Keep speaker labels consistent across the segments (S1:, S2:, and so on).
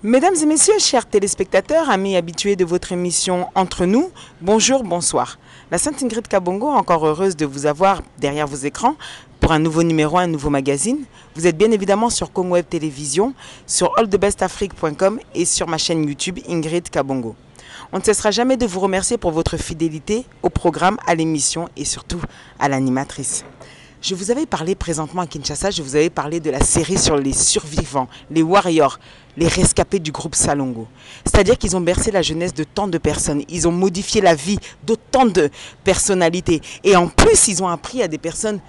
S1: Mesdames et messieurs, chers téléspectateurs, amis habitués de votre émission Entre nous, bonjour, bonsoir. La Sainte Ingrid Kabongo, encore heureuse de vous avoir derrière vos écrans pour un nouveau numéro, un nouveau magazine. Vous êtes bien évidemment sur Congo Web Télévision, sur allthebestafrique.com et sur ma chaîne YouTube Ingrid Kabongo. On ne cessera jamais de vous remercier pour votre fidélité au programme, à l'émission et surtout à l'animatrice. Je vous avais parlé présentement à Kinshasa, je vous avais parlé de la série sur les survivants, les warriors, les rescapés du groupe Salongo. C'est-à-dire qu'ils ont bercé la jeunesse de tant de personnes, ils ont modifié la vie d'autant de personnalités. Et en plus, ils ont appris à des personnes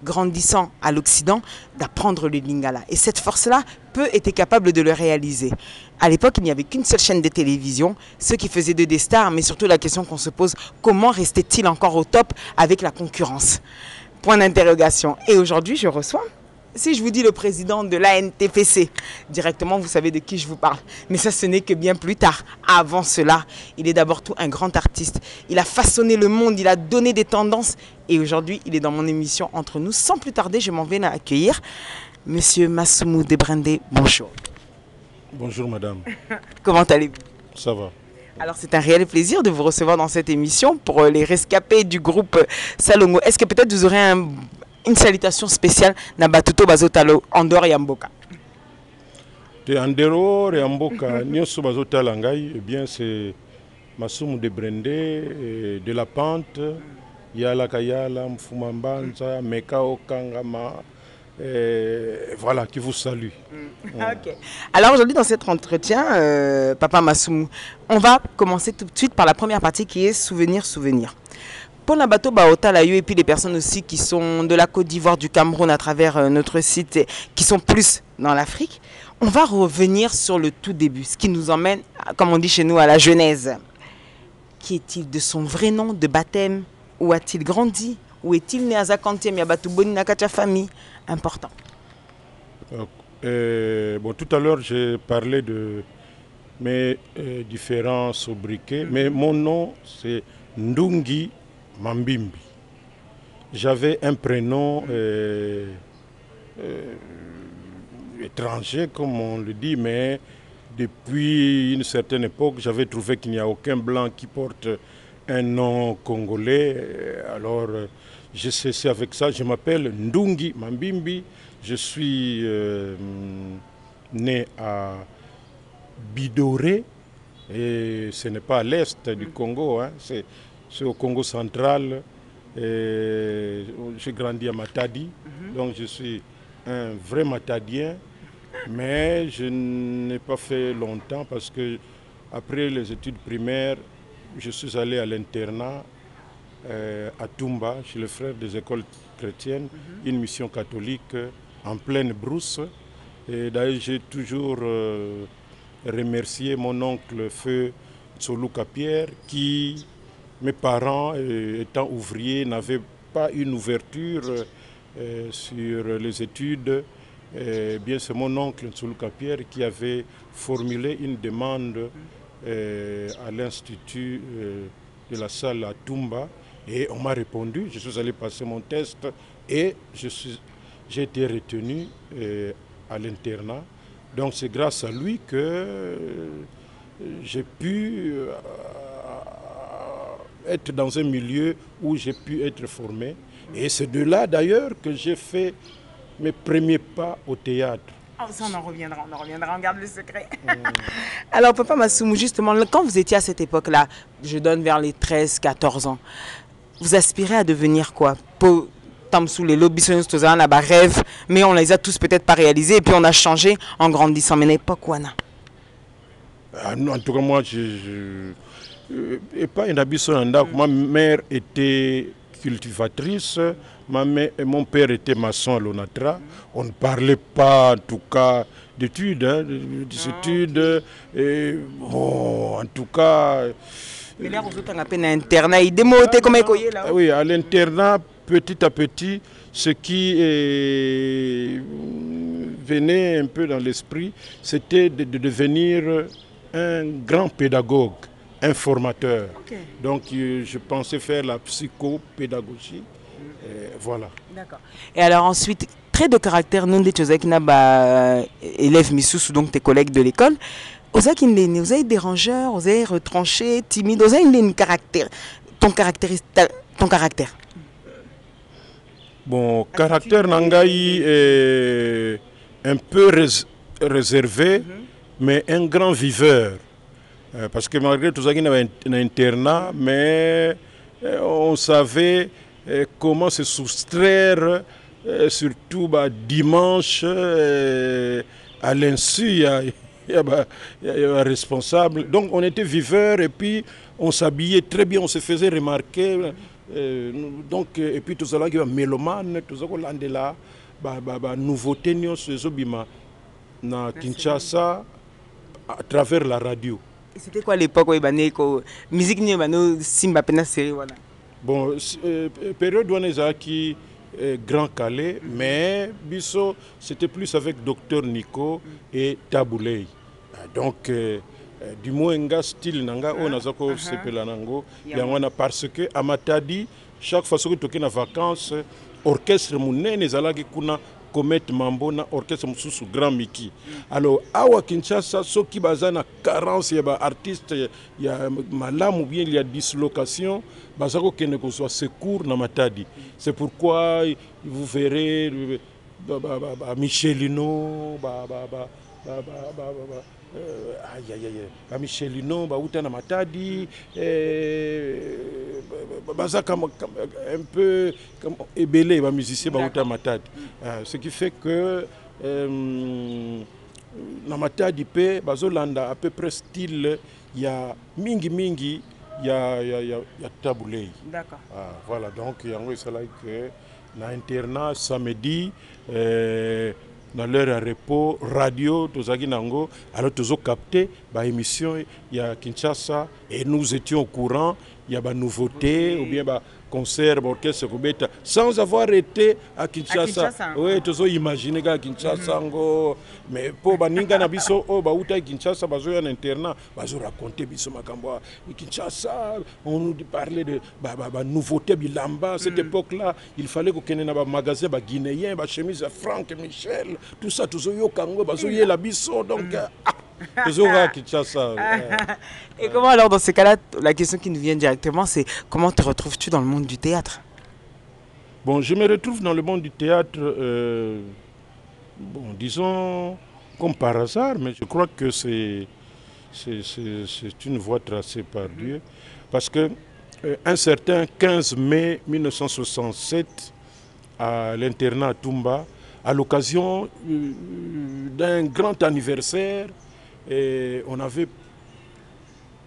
S1: grandissant à l'Occident d'apprendre le lingala. Et cette force-là, peu étaient capables de le réaliser. À l'époque, il n'y avait qu'une seule chaîne de télévision, ceux qui faisaient d'eux des stars, mais surtout la question qu'on se pose, comment restait-il encore au top avec la concurrence ? Point d'interrogation. Et aujourd'hui, je reçois, si je vous dis le président de l'ANTPC, directement, vous savez de qui je vous parle. Mais ça, ce n'est que bien plus tard. Avant cela, il est d'abord tout un grand artiste. Il a façonné le monde, il a donné des tendances. Et aujourd'hui, il est dans mon émission Entre nous. Sans plus tarder, je m'en vais accueillir Monsieur Massoumou Debrendé. Bonjour.
S2: Bonjour, madame.
S1: Comment allez-vous?
S2: Ça va.
S1: Alors c'est un réel plaisir de vous recevoir dans cette émission pour les rescapés du groupe Salongo. Est-ce que peut-être vous aurez une salutation spéciale Nabatuto Bazotalo Andor Yamboka?
S2: De Andero Yamboka, Nyoso Bazotala Ngai, eh bien c'est Massoumou Debrendé de la Pente, Yala Kayala, Mfumambanza, Mekao Kangama. Voilà, qui vous salue.
S1: Okay. Alors aujourd'hui dans cet entretien, Papa Massoumou, on va commencer tout de suite par la première partie qui est souvenir. Pour Nabato Baota et puis les personnes aussi qui sont de la Côte d'Ivoire, du Cameroun à travers notre site, qui sont plus dans l'Afrique, on va revenir sur le tout début, ce qui nous emmène, comme on dit chez nous, à la genèse. Qui est-il de son vrai nom de baptême? Où a-t-il grandi? Où est-il né à Zakantier, Miabatou Boni Nakacha famille? Important.
S2: Bon, tout à l'heure, j'ai parlé de mes différents sobriquets, mais mon nom, c'est Ndungi Mambimbi. J'avais un prénom étranger, comme on le dit, mais depuis une certaine époque, j'avais trouvé qu'il n'y a aucun blanc qui porte un nom congolais. Alors, j'ai cessé avec ça. Je m'appelle Ndungi Mambimbi. Je suis né à Bidoré, et ce n'est pas à l'est du Congo, hein, c'est au Congo central. J'ai grandi à Matadi, donc je suis un vrai Matadien, mais je n'ai pas fait longtemps parce que après les études primaires, je suis allé à l'internat à Tumba, chez le frère des écoles chrétiennes, une mission catholique en pleine brousse. Et d'ailleurs, j'ai toujours remercié mon oncle Feu Tsoluka Pierre, qui, mes parents étant ouvriers, n'avaient pas une ouverture sur les études. Bien, c'est mon oncle Tsoluka Pierre qui avait formulé une demande à l'Institut de la salle à Tumba. Et on m'a répondu, je suis allé passer mon test et j'ai été retenu à l'internat. Donc c'est grâce à lui que j'ai pu être dans un milieu où j'ai pu être formé. Et c'est de là d'ailleurs que j'ai fait mes premiers pas au théâtre.
S1: Oh, ça on en reviendra, on garde le secret. Alors Papa Massoumou, justement, quand vous étiez à cette époque-là, je donne vers les 13-14 ans, vous aspirez à devenir quoi? Sous les lobbies, rêve, mais on les a tous peut-être pas réalisés et puis on a changé en grandissant. Mais n'importe quoi, non.
S2: En tout cas, moi, et pas une habitude. Ma mère était cultivatrice, mon père était maçon à l'Onatra. On ne parlait pas, en tout cas, d'études, hein, en tout cas. Oui, à l'internat, petit à petit, ce qui venait un peu dans l'esprit, c'était de devenir un grand pédagogue, un formateur. Okay. Donc je pensais faire la psychopédagogie. Voilà.
S1: D'accord. Et alors ensuite, trait de caractère non des choses qui n'a pas élève missous donc tes collègues de l'école. Vous avez dérangeur, vous avez retranché, timide, vous avez une caractère, ton caractère.
S2: Bon, caractère Nangaï est un peu réservé, mais un grand viveur. Parce que malgré tout ça, il y avait un internat, mais on savait comment se soustraire, surtout dimanche, à l'insu, il y a un responsable. Donc on était viveurs et puis on s'habillait très bien, on se faisait remarquer. Donc, et puis tout ça, il y a mélomane, tout ça, on là, nouveauté, na Kinshasa, à travers la radio.
S1: C'était quoi l'époque où il y avait musique ni simba pena série voilà.
S2: Bon, période où on est Grand Calais, mais Bisso, c'était plus avec Docteur Nico et Tabouley. Donc, du moins, un style nanga on a zako sepela nango yangwana parce que à Matadi chaque fois que tu es en vacances orchestre munene zalaki kuna Comet Mambo na orchestre mususu Grand Miki. Alors awa Kinshasa soki bazana carence ya ba artiste ya malamu bien il y a dislocation bazako kene ko soit secours na Matadi. C'est pourquoi vous verrez Michelino Michelino Bauta na Matadi bazaka un peu comme ébélé ba musicien Bauta Matadi. Ce qui fait que na Matadi pe bazolanda à peu près style il y a mingi il y a Tabouley.
S1: D'accord.
S2: Voilà donc il y a que na internat samedi dans leur repos radio tozaki nango alors tozo capté ba émission il y a Kinshasa et nous étions au courant il y a ba nouveauté ou bien ba concert orchestre Kobeta sans avoir été à Kinshasa. Oui, tozo imaginer à Kinshasa ngo mais pour baninga na biso o ba uta Kinshasa bazo ya internat bazo raconter biso makambo Kinshasa on nous parlait de ba nouveauté bilamba cette époque là il fallait que kene na ba magasin ba guinéen ba chemise Franck Michel tout ça tozo yo kango bazo ye la biso donc
S1: Et comment alors dans ces cas-là, la question qui nous vient directement, c'est comment te retrouves-tu dans le monde du théâtre?
S2: Bon, je me retrouve dans le monde du théâtre, bon, disons, comme par hasard, mais je crois que c'est une voie tracée par Dieu. Parce que un certain 15 mai 1967, à l'internat à Toumba, à l'occasion d'un grand anniversaire, et on avait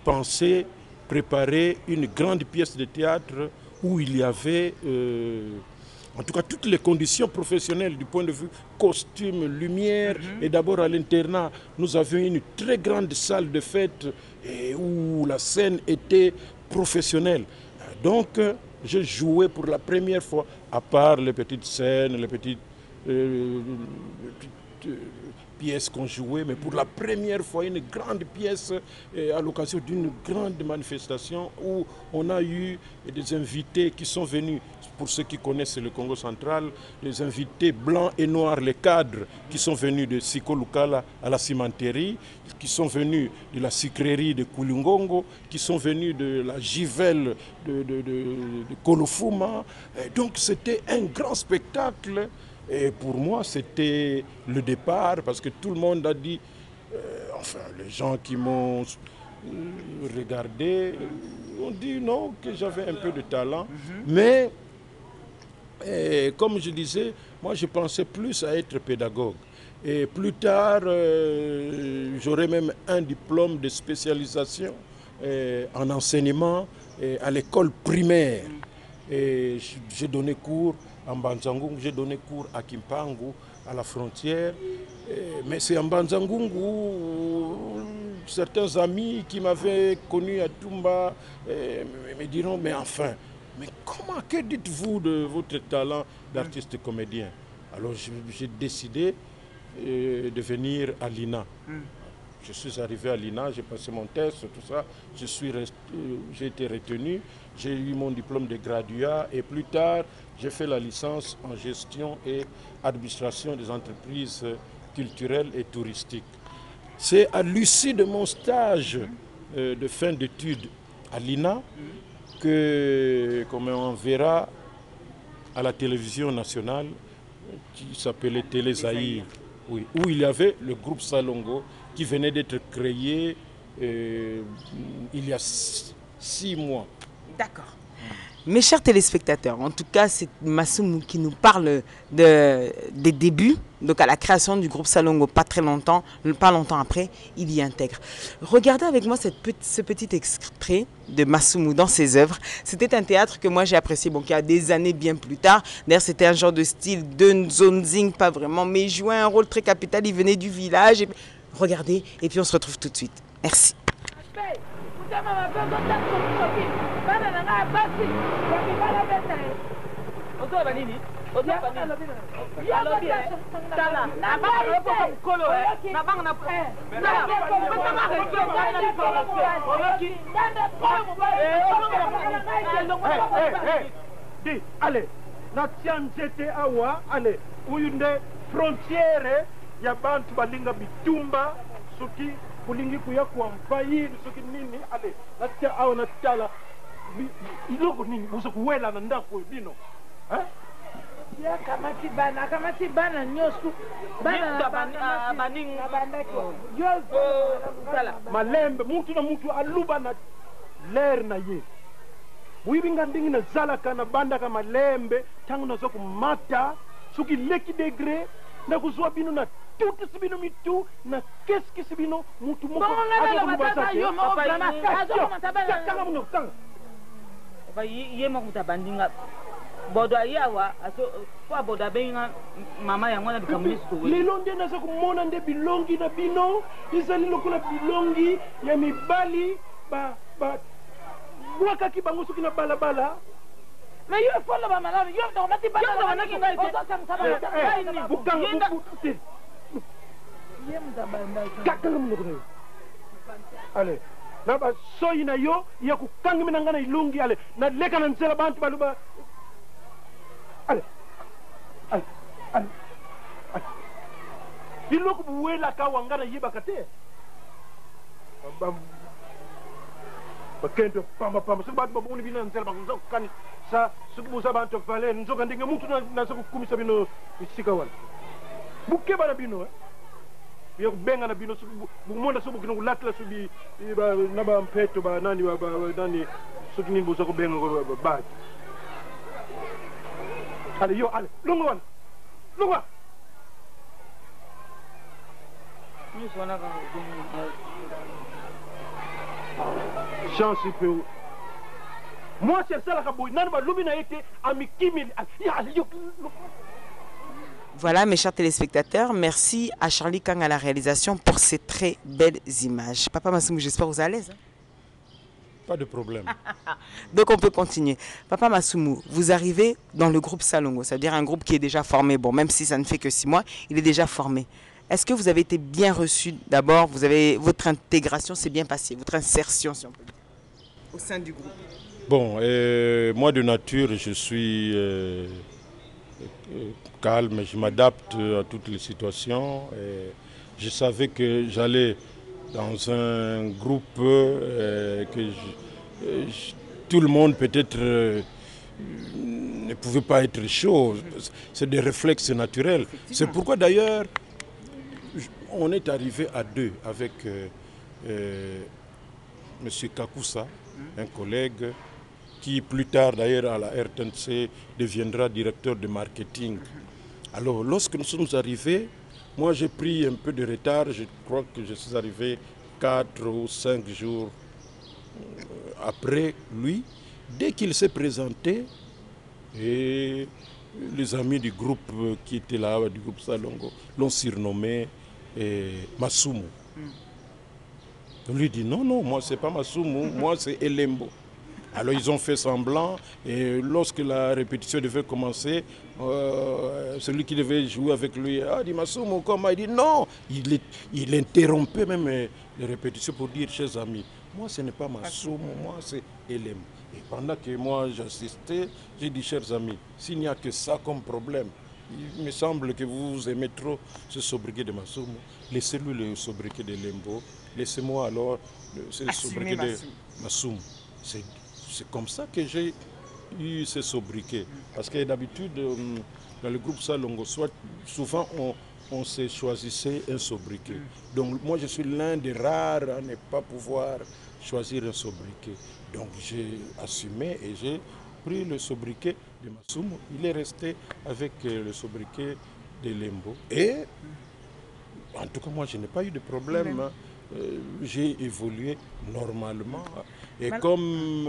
S2: pensé préparer une grande pièce de théâtre où il y avait en tout cas toutes les conditions professionnelles du point de vue costume, lumière. Et d'abord à l'internat, nous avions une très grande salle de fête où la scène était professionnelle. Donc je jouais pour la première fois, à part les petites scènes, les petites pièces qu'on jouait, mais pour la première fois une grande pièce à l'occasion d'une grande manifestation où on a eu des invités qui sont venus, pour ceux qui connaissent le Congo central, les invités blancs et noirs, les cadres qui sont venus de Sikolukala à la cimenterie, qui sont venus de la sucrerie de Kulungongo, qui sont venus de la Givelle de Kolofuma. Et donc c'était un grand spectacle. Et pour moi, c'était le départ, parce que tout le monde a dit, enfin, les gens qui m'ont regardé ont dit non, que j'avais un peu de talent. Mais, comme je disais, moi, je pensais plus à être pédagogue. Et plus tard, j'aurais même un diplôme de spécialisation en enseignement à l'école primaire. Et j'ai donné cours en Banzangungu, j'ai donné cours à Kimpangu, à la frontière. Mais c'est en Banzangungu où certains amis qui m'avaient connu à Toumba me diront, mais enfin, mais comment, que dites-vous de votre talent d'artiste comédien? Alors j'ai décidé de venir à l'INA. Je suis arrivé à l'INA, j'ai passé mon test, tout ça. J'ai été retenu, j'ai eu mon diplôme de graduat et plus tard, j'ai fait la licence en gestion et administration des entreprises culturelles et touristiques. C'est à l'issue de mon stage de fin d'études à l'INA comme on verra à la télévision nationale qui s'appelait Télé Zaïre, oui, où il y avait le groupe Salongo qui venait d'être créé il y a 6 mois.
S1: D'accord. Mes chers téléspectateurs, en tout cas, c'est Massoumou qui nous parle des débuts, donc à la création du groupe Salongo, pas longtemps après, il y intègre. Regardez avec moi ce petit extrait de Massoumou dans ses œuvres. C'était un théâtre que moi j'ai apprécié, bon, il y a des années bien plus tard. D'ailleurs, c'était un genre de style de zonzing, pas vraiment, mais il jouait un rôle très capital, il venait du village. Regardez, et puis on se retrouve tout de suite. Merci.
S3: Allez, natia nzete awa, allez, uyunde frontiere ya bantu balinga bitumba soki kulingi kuya kuampai soki nini ale natia awa natala iloko nini usokuwela na ndako dino
S4: ya kamati bana nyosu bana baningi bandako yo
S3: malembe mutu na mutu aluba na ler na ye buibinga ndingi na zala kana banda kama lembe tangu na zoku mata soki leki degré na kuzwa bino na tutu sibino mitu na keski sibino mutu moko azo kubasa yo kanga muno kanga
S4: ba ye mo kutabandinga bodo ayawa aso kwa bodo benga mama yango na bikamunisto we
S3: lelo nde na zako mona nde bilongi na bino izali lokola bilongi ya mibali ba wakaki bango soki na balabala.
S4: Mais il faut le malade, il faut le
S3: allez, na ba soyi na yo ya kukanga minanga na ilungi ale na leka na nzela bantu baluba allez biloko buwela ka wangana yeba kate bakendo pamba so bantu babuni bina nzela bakunza kukani sa sukubuza bantu vale nzoka ndinge mutu na sokukumisa bino isika wala buke bana bino ya kubenga na bino bumonda so bukino kulatla so bi na ba mpeto ba nani ba nani so kini buza kubenga ko ba ale yo ale longo
S4: ni sona ka
S3: chance peu moi c'est ça la kaboy nani ba lubina été amikimi ya yo.
S1: Voilà mes chers téléspectateurs, merci à Charlie Kang à la réalisation pour ces très belles images. Papa Massoumou, j'espère que vous êtes à l'aise.
S2: Pas de problème.
S1: Donc on peut continuer. Papa Massoumou, vous arrivez dans le groupe Salongo, c'est-à-dire un groupe qui est déjà formé. Bon, même si ça ne fait que 6 mois, il est déjà formé. Est-ce que vous avez été bien reçu d'abord? Votre intégration s'est bien passée, votre insertion, si on peut dire, au sein du groupe?
S2: Bon, moi de nature, je suis calme, je m'adapte à toutes les situations. Et je savais que j'allais dans un groupe tout le monde peut-être ne pouvait pas être chaud. C'est des réflexes naturels. C'est pourquoi d'ailleurs on est arrivé à 2 avec M. Kakoussa, un collègue qui plus tard d'ailleurs à la RTNC deviendra directeur de marketing. Alors lorsque nous sommes arrivés, moi j'ai pris un peu de retard, je crois que je suis arrivé 4 ou 5 jours après lui. Dès qu'il s'est présenté, et les amis du groupe qui étaient là, du groupe Salongo, l'ont surnommé Massoumou. On lui dit non, moi c'est pas Massoumou, moi c'est Elembo. Alors ils ont fait semblant et lorsque la répétition devait commencer, celui qui devait jouer avec lui a dit Massoumou, comment? Il dit non. Il interrompait même les répétitions pour dire chers amis, moi ce n'est pas Massoumou, moi c'est Elem. Et pendant que moi j'assistais, j'ai dit chers amis, s'il n'y a que ça comme problème, il me semble que vous aimez trop ce sobriquet de Massoumou, laissez-lui le sobriquet de Lembo, laissez-moi alors ce sobriquet de Massoumou. C'est comme ça que j'ai eu ce sobriquet. Parce que d'habitude, dans le groupe Salongo, souvent on se choisissait un sobriquet. Donc moi je suis l'un des rares à ne pas pouvoir choisir un sobriquet. Donc j'ai assumé et j'ai pris le sobriquet de Massoumou. Il est resté avec le sobriquet de Lembo. Et en tout cas moi je n'ai pas eu de problème. J'ai évolué normalement. Et comme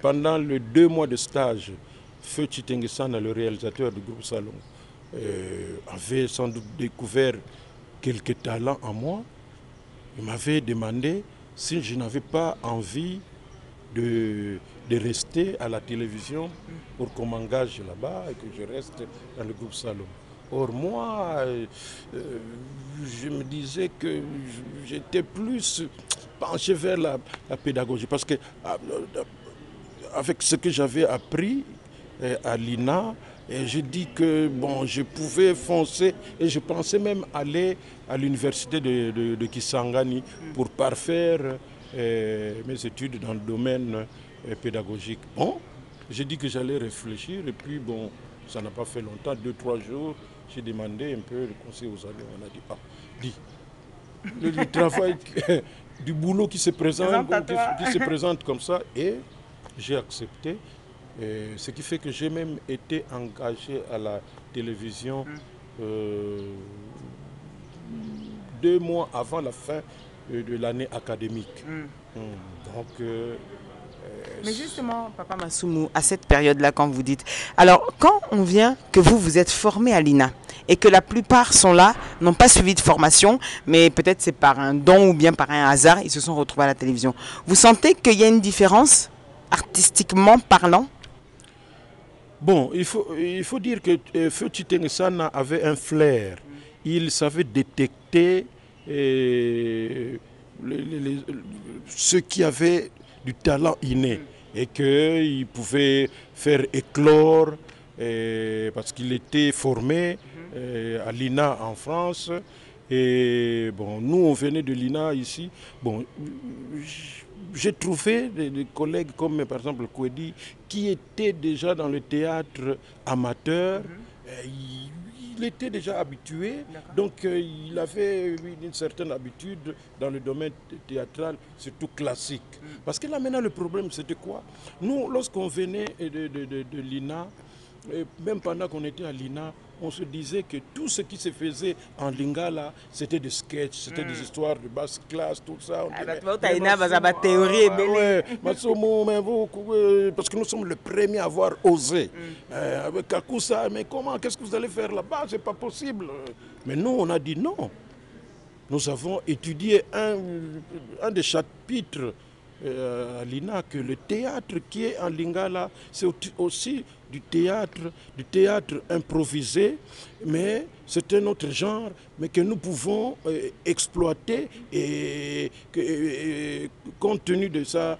S2: pendant les 2 mois de stage, Feu Chitengesana, le réalisateur du groupe Salon, avait sans doute découvert quelques talents en moi, il m'avait demandé si je n'avais pas envie de rester à la télévision pour qu'on m'engage là-bas et que je reste dans le groupe Salon. Or moi, je me disais que j'étais plus penché vers la pédagogie parce que avec ce que j'avais appris à l'INA, j'ai dit que bon, je pouvais foncer et je pensais même aller à l'université de Kisangani pour parfaire mes études dans le domaine pédagogique. Bon, j'ai dit que j'allais réfléchir et puis bon, ça n'a pas fait longtemps, 2-3 jours. J'ai demandé un peu le conseil aux amis. On a dit, le travail, du boulot qui se présente comme ça. Et j'ai accepté. Et ce qui fait que j'ai même été engagé à la télévision 2 mois avant la fin de l'année académique. Donc...
S1: mais justement, Papa Massoumou, à cette période-là, quand vous dites... Alors, quand on vient que vous êtes formé à l'INA et que la plupart sont là, n'ont pas suivi de formation, mais peut-être c'est par un don ou bien par un hasard, ils se sont retrouvés à la télévision. Vous sentez qu'il y a une différence, artistiquement parlant?
S2: Bon, il faut dire que Feu Chitengesana avait un flair. Il savait détecter ceux qui avaient du talent inné et qu'il pouvait faire éclore parce qu'il était formé à l'INA en France. Et bon, nous on venait de l'INA ici. Bon, j'ai trouvé des collègues comme par exemple Kwedi qui étaient déjà dans le théâtre amateur. Il était déjà habitué, donc il avait une certaine habitude dans le domaine théâtral, surtout classique. Parce que là maintenant le problème c'était quoi? Nous lorsqu'on venait de l'INA, même pendant qu'on était à l'INA, on se disait que tout ce qui se faisait en Lingala, c'était des sketchs, c'était des histoires de basse classe, tout ça. Parce que nous sommes les premiers à avoir osé. Avec Kakoussa, mais comment, qu'est-ce que vous allez faire là-bas? C'est pas possible. Mais nous, on a dit non. Nous avons étudié un des chapitres à l'INA que le théâtre qui est en Lingala, c'est aussi du théâtre improvisé, mais c'est un autre genre, mais que nous pouvons exploiter et compte tenu de sa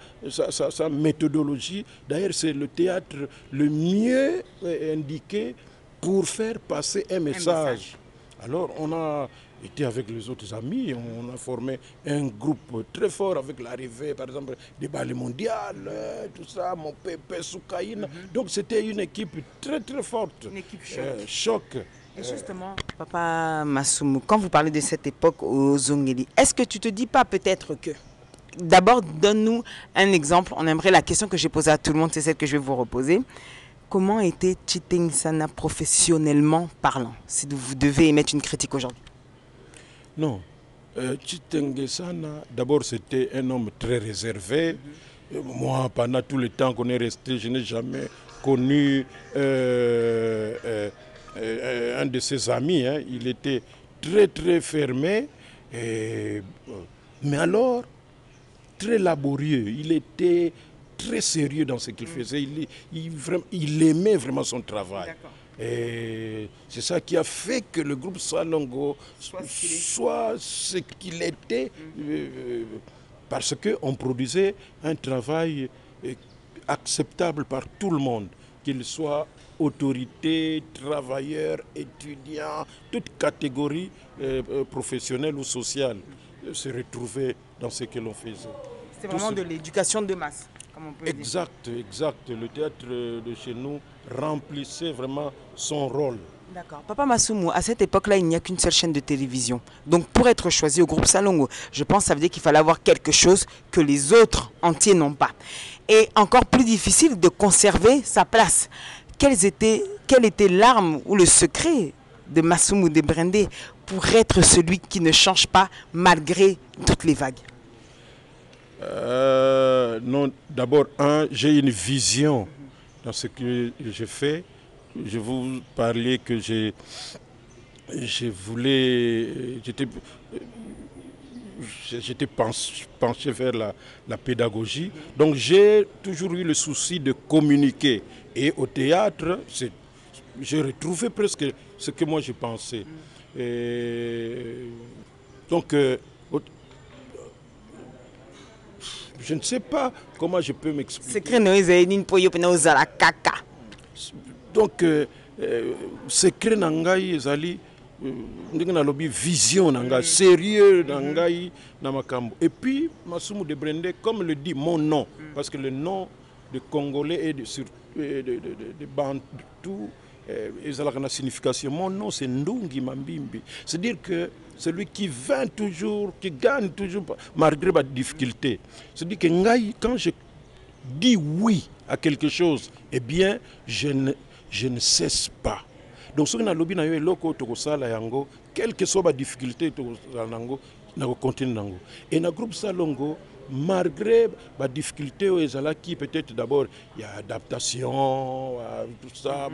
S2: méthodologie. D'ailleurs, c'est le théâtre le mieux indiqué pour faire passer un message. Alors, on a été avec les autres amis, on a formé un groupe très fort avec l'arrivée, par exemple, des ballets mondiales, tout ça, mon pépé, Soukaïna. Donc c'était une équipe très très forte.
S1: Une équipe
S2: choc.
S1: Et justement, Papa Massoumou, quand vous parlez de cette époque aux Zongeli, est-ce que tu te dis pas peut-être que... D'abord, donne-nous un exemple. On aimerait la question que j'ai posée à tout le monde, c'est celle que je vais vous reposer. Comment était Chitengesana professionnellement parlant, si vous devez émettre une critique aujourd'hui?
S2: Non, Chitengesana, d'abord c'était un homme très réservé. Moi, pendant tout le temps qu'on est resté, je n'ai jamais connu un de ses amis. Il était très très fermé, mais alors très laborieux. Il était très sérieux dans ce qu'il faisait. Il aimait vraiment son travail. Et c'est ça qui a fait que le groupe Salongo soit ce qu'il était, parce qu'on produisait un travail acceptable par tout le monde, qu'il soit autorité, travailleurs, étudiants, toute catégorie professionnelle ou sociale se retrouvait dans ce que l'on faisait.
S1: C'est vraiment de l'éducation de masse, comme on peut dire.
S2: Exact. Le théâtre de chez nous remplissait vraiment son rôle.
S1: D'accord. Papa Massoumou, à cette époque-là, il n'y a qu'une seule chaîne de télévision. Donc pour être choisi au groupe Salongo, je pense que ça veut dire qu'il fallait avoir quelque chose que les autres entiers n'ont pas. Et encore plus difficile de conserver sa place. Quelle était l'arme ou le secret de Massoumou de Brendé pour être celui qui ne change pas malgré toutes les vagues?
S2: Non, d'abord, j'ai une vision dans ce que je fais. Je vous parlais que j'étais penché vers la pédagogie. Donc j'ai toujours eu le souci de communiquer. Et au théâtre, j'ai retrouvé presque ce que moi je pensais. Donc, je ne sais pas comment je peux m'expliquer. Donc, secret nangai ezali ndenge na lobi vision nanga sérieux nangai na makambo. Et puis Massoumou de Brendé, comme le dit mon nom, parce que le nom de Congolais et de Bantou ezalaka na signification. Mon nom c'est Ndungi Mambimbi. C'est-à-dire que celui qui vainc toujours, qui gagne toujours malgré ma difficulté. C'est-à-dire que ngai, quand je dis oui à quelque chose, eh bien je ne cesse pas. Donc ce que na lobi na yo eloko to kosala yango, quelle que soit ma difficulté to nango, na ko continuer nango. Et na groupe Salongo, malgré ma difficulté qui peut-être d'abord il y a adaptation, tout ça,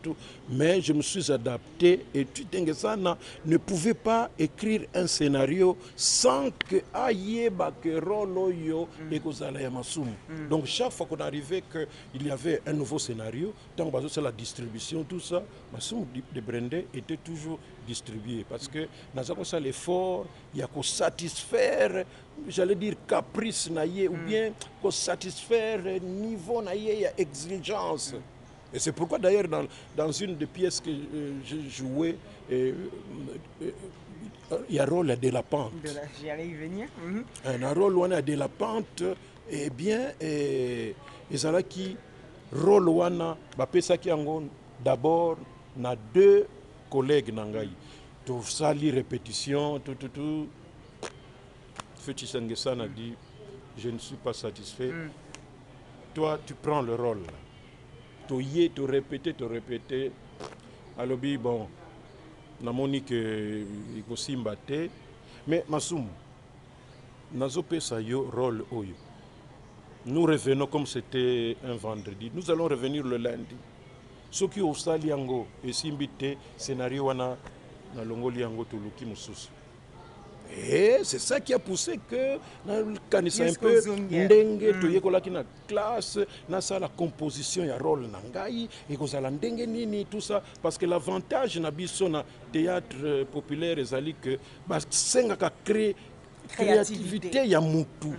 S2: tout, mais je me suis adapté et Tutengesana ne pouvait pas écrire un scénario sans que aïe bakero yo et kozala ya Massoumou. Donc chaque fois qu'on arrivait qu'il y avait un nouveau scénario, tant que c'est la distribution, tout ça, Massoumou de Brendé était toujours distribué parce que dans ça l'effort, il y a qu'à satisfaire, j'allais dire caprice naïe ou bien qu'à satisfaire niveau naïe, il y a exigence. Et c'est pourquoi d'ailleurs dans une des pièces que j'ai jouées, il y a un rôle de la pente.
S1: J'allais y venir.
S2: Un rôle où on a de la pente, et bien, et ça qui rôle où on a, ça qui d'abord, on a deux collègues nangai. Tout ça, les répétitions, tout. Feti Sengesan a dit, je ne suis pas satisfait. Toi, tu prends le rôle. Tu répéter. Alors, bon, na monique, il faut s'y battre. Mais Massoumou, nazo pesa yo rôle oyo. Nous revenons comme c'était un vendredi. Nous allons revenir le lundi. Ce qui est au Saliango et Simbite, scénario wana na Longoliango Tuluki Mususu. Et c'est ça qui a poussé que quand un peu ndenge toyekola ki na classe na ça la composition ya rôle nangai et que ça la ndenge nini tout ça parce que l'avantage na biso na théâtre populaire ezali que ba senga ka créer créativité ya mutu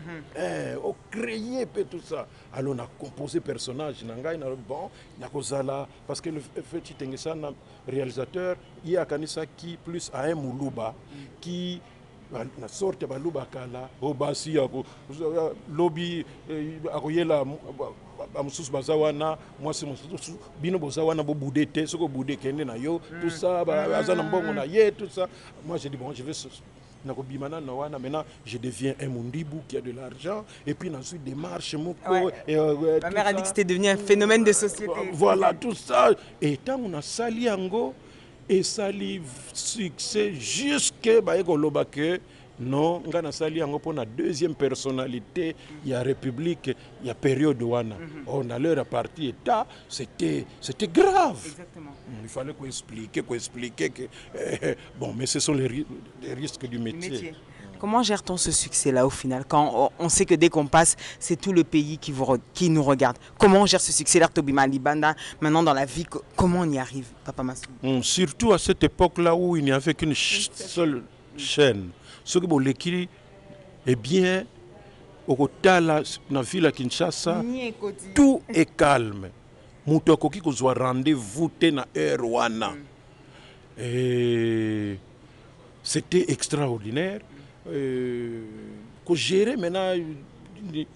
S2: au créer peu tout ça alors on a composé personnage nangai na bon na kozala parce que le Feti Tengesana réalisateur il y a kanisa qui plus à un muluba qui na sorte ya baluba kala obasi yako lobby akoyela bamususu bazawana mwasi mususu bino bozawana bo boudete soko boudé kende na yo tout ça bazana mbongo na ye tout ça moi j'ai dit bon je vais maintenant je deviens un Mundibou qui a de l'argent et puis ensuite des marches
S1: ma mère a dit que c'était devenu un phénomène de société.
S2: Voilà tout ça et tant on a sali ango et sali succès jusque baekoloba que non ngana sali ango pour la deuxième personnalité il y a république il y a période wana on a leur parti état c'était grave.
S1: Exactement.
S2: Il fallait qu'on explique que bon mais ce sont les risques du métier.
S1: Comment gère-t-on ce succès-là au final? Quand on sait que dès qu'on passe, c'est tout le pays qui nous regarde. Comment on gère ce succès-là, Tobima Libanda, maintenant dans la vie? Comment on y arrive, Papa Massou?
S2: Surtout à cette époque-là où il n'y avait qu'une seule chaîne. Ce que l'écrit est bien, au côté de la ville à Kinshasa, tout est calme. Moutoko qui soit rendez-vous na heure wana. Et c'était extraordinaire. Que gérer maintenant, les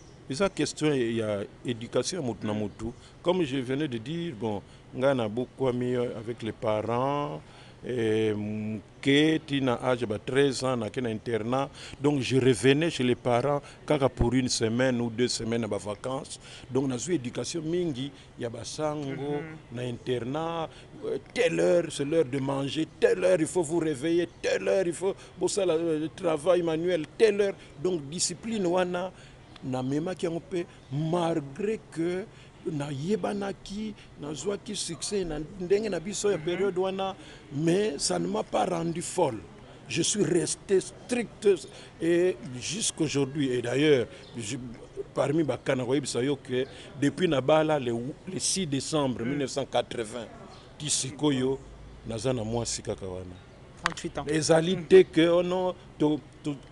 S2: question il y a éducation comme je venais de dire, bon, on a beaucoup amis avec les parents. Qui a âge de 13 ans, dans un internat. Donc je revenais chez les parents pour une semaine ou 2 semaines de vacances. Donc dans une éducation mingi, il y a basango, dans internat, telle heure c'est l'heure de manger, telle heure il faut vous réveiller, telle heure il faut bosser le travail manuel, telle heure. Donc discipline wana na mema ki ngopé malgré que na yebanaki na zwaki succès na ndenge na biso ya période wana, mais ça ne m'a pas rendu folle. Je suis resté strict et jusqu'aujourd'hui. Et d'ailleurs, parmi bakana koyebisayo que depuis nabala le 6 décembre 1980 kisikoyo nazana mwasi kaka wana
S1: 38 ans.
S2: Les alités que oh non, to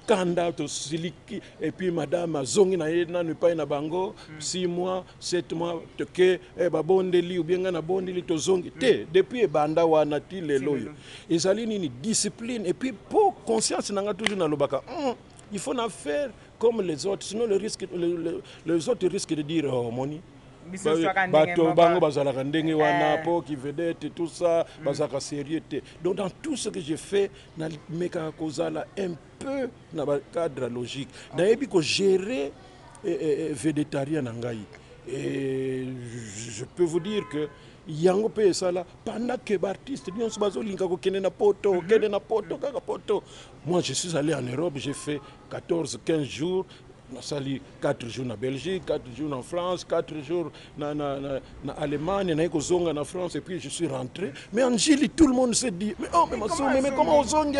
S2: kanda, to siliki, et puis madame zongi na yena ne pas na bango, 6 mois, 7 mois, te ke babondeli ou bien na bondeli to zongi. Te depuis banda wana ti lelo yo. Les alini ni discipline et puis pour conscience nanga toujours na lobaka. Il faut en faire comme les autres, sinon les autres risquent de dire oh moni. Bato bango bazalaka ndenge wana po qui vedette tout ça bazaka sérieuxté. Donc dans tout ce que j'ai fait na meka kozala un peu na cadre logique na yebi ko gérer végétarien na ngai. Et je peux vous dire que yango pe sala pendant que l'artiste nyonso bazolinga ko kende na poto kaka poto. Moi je suis allé en Europe, j'ai fait 14-15 jours. On sali 4 jours en Belgique, 4 jours en France, 4 jours en Allemagne, en France, et puis je suis rentré. Mais en Gili, tout le monde se dit, mais comment on zongue?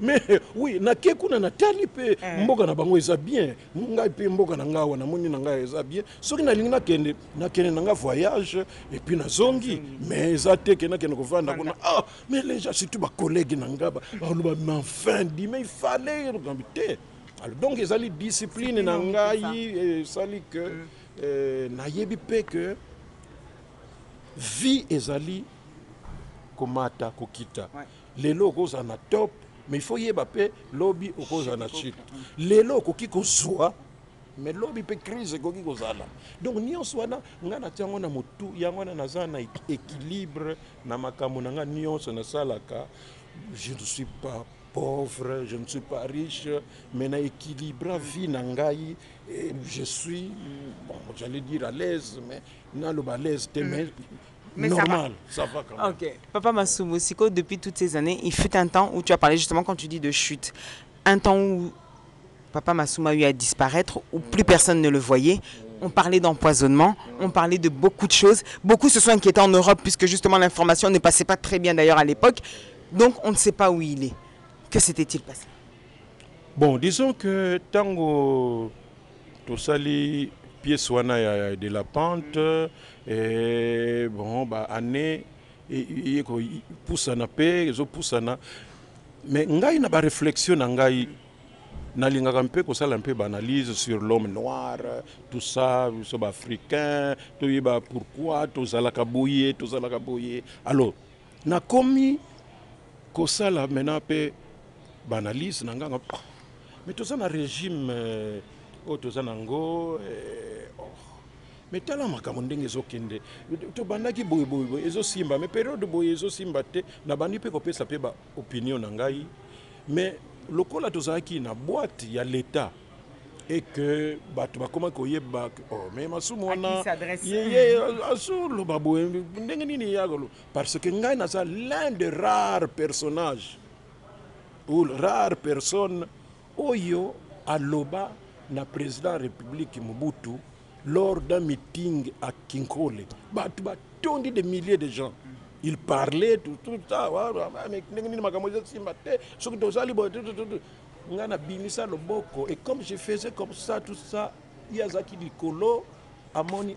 S2: Mais oui, na kekuna na talipe, mboga na bango eza bien, ngai pe mboga na ngawa na moni na ngai eza bien. Soki na linga kende na voyage et puis na zongi, mais eza te kena ko vanda kuna. Ah, mais les gens surtout ba collègues na ngaba, mais enfin, dit mais il fallait inviter. Alors, donc, ils ont une discipline dans ngai, sali que na yebi pe que vie ezali komata kokita. Lelo koza na top, mais il faut yeba pe lobby okoza na chute. Lelo koki kozwa, mais lobby pe crise koki kozala. Donc nyonso wana ngana tiango na motu yango na naza na équilibre na makambo na nga nyonso na salaka. Je ne suis pas pauvre, je ne suis pas riche, mais na équilibre vie nangai, je suis, bon, j'allais dire à l'aise, mais na le balèze, mais normal, ça va quand même.
S1: Ok, Papa Massou Mosiko, depuis toutes ces années, il fut un temps où tu as parlé justement quand tu dis de chute, un temps où Papa Massou a eu à disparaître, où plus personne ne le voyait. On parlait d'empoisonnement, on parlait de beaucoup de choses. Beaucoup se sont inquiétés en Europe puisque justement l'information ne passait pas très bien d'ailleurs à l'époque. Donc on ne sait pas où il est. Que s'était-il passé?
S2: Bon, disons que tango tosali pièce wana de la pente et bon bah année et poussana pe zo poussana mais ngai na ba réflexion ngai nalingaka mpe kosala mpe analyse sur l'homme noir, tout ça, so ba africain, to yeba pourquoi tozalaka boye. Alors na komi kosala maintenant pe analyse nanga mais tout ça na régime tout ça nango mais tala makambo ndenge ezokende to bandaki boye ezo simba mais période boye ezo simba te na bandi pe kopesa pe ba opinion na ngai mais lokola tozaki na boîte ya l'état et que bato bakoma koyeba mais masumu wana asolo baboye ndenge nini yagolo parce que ngai naza l'un des rares personnages ou rare personne oyo aloba na président de la République Mobutu lors d'un meeting à Kinkole. Batondi des milliers de gens. Il parlait tout ça.
S5: ngana bimisa loboko et comme je faisais comme ça tout ça yazaki likolo amoni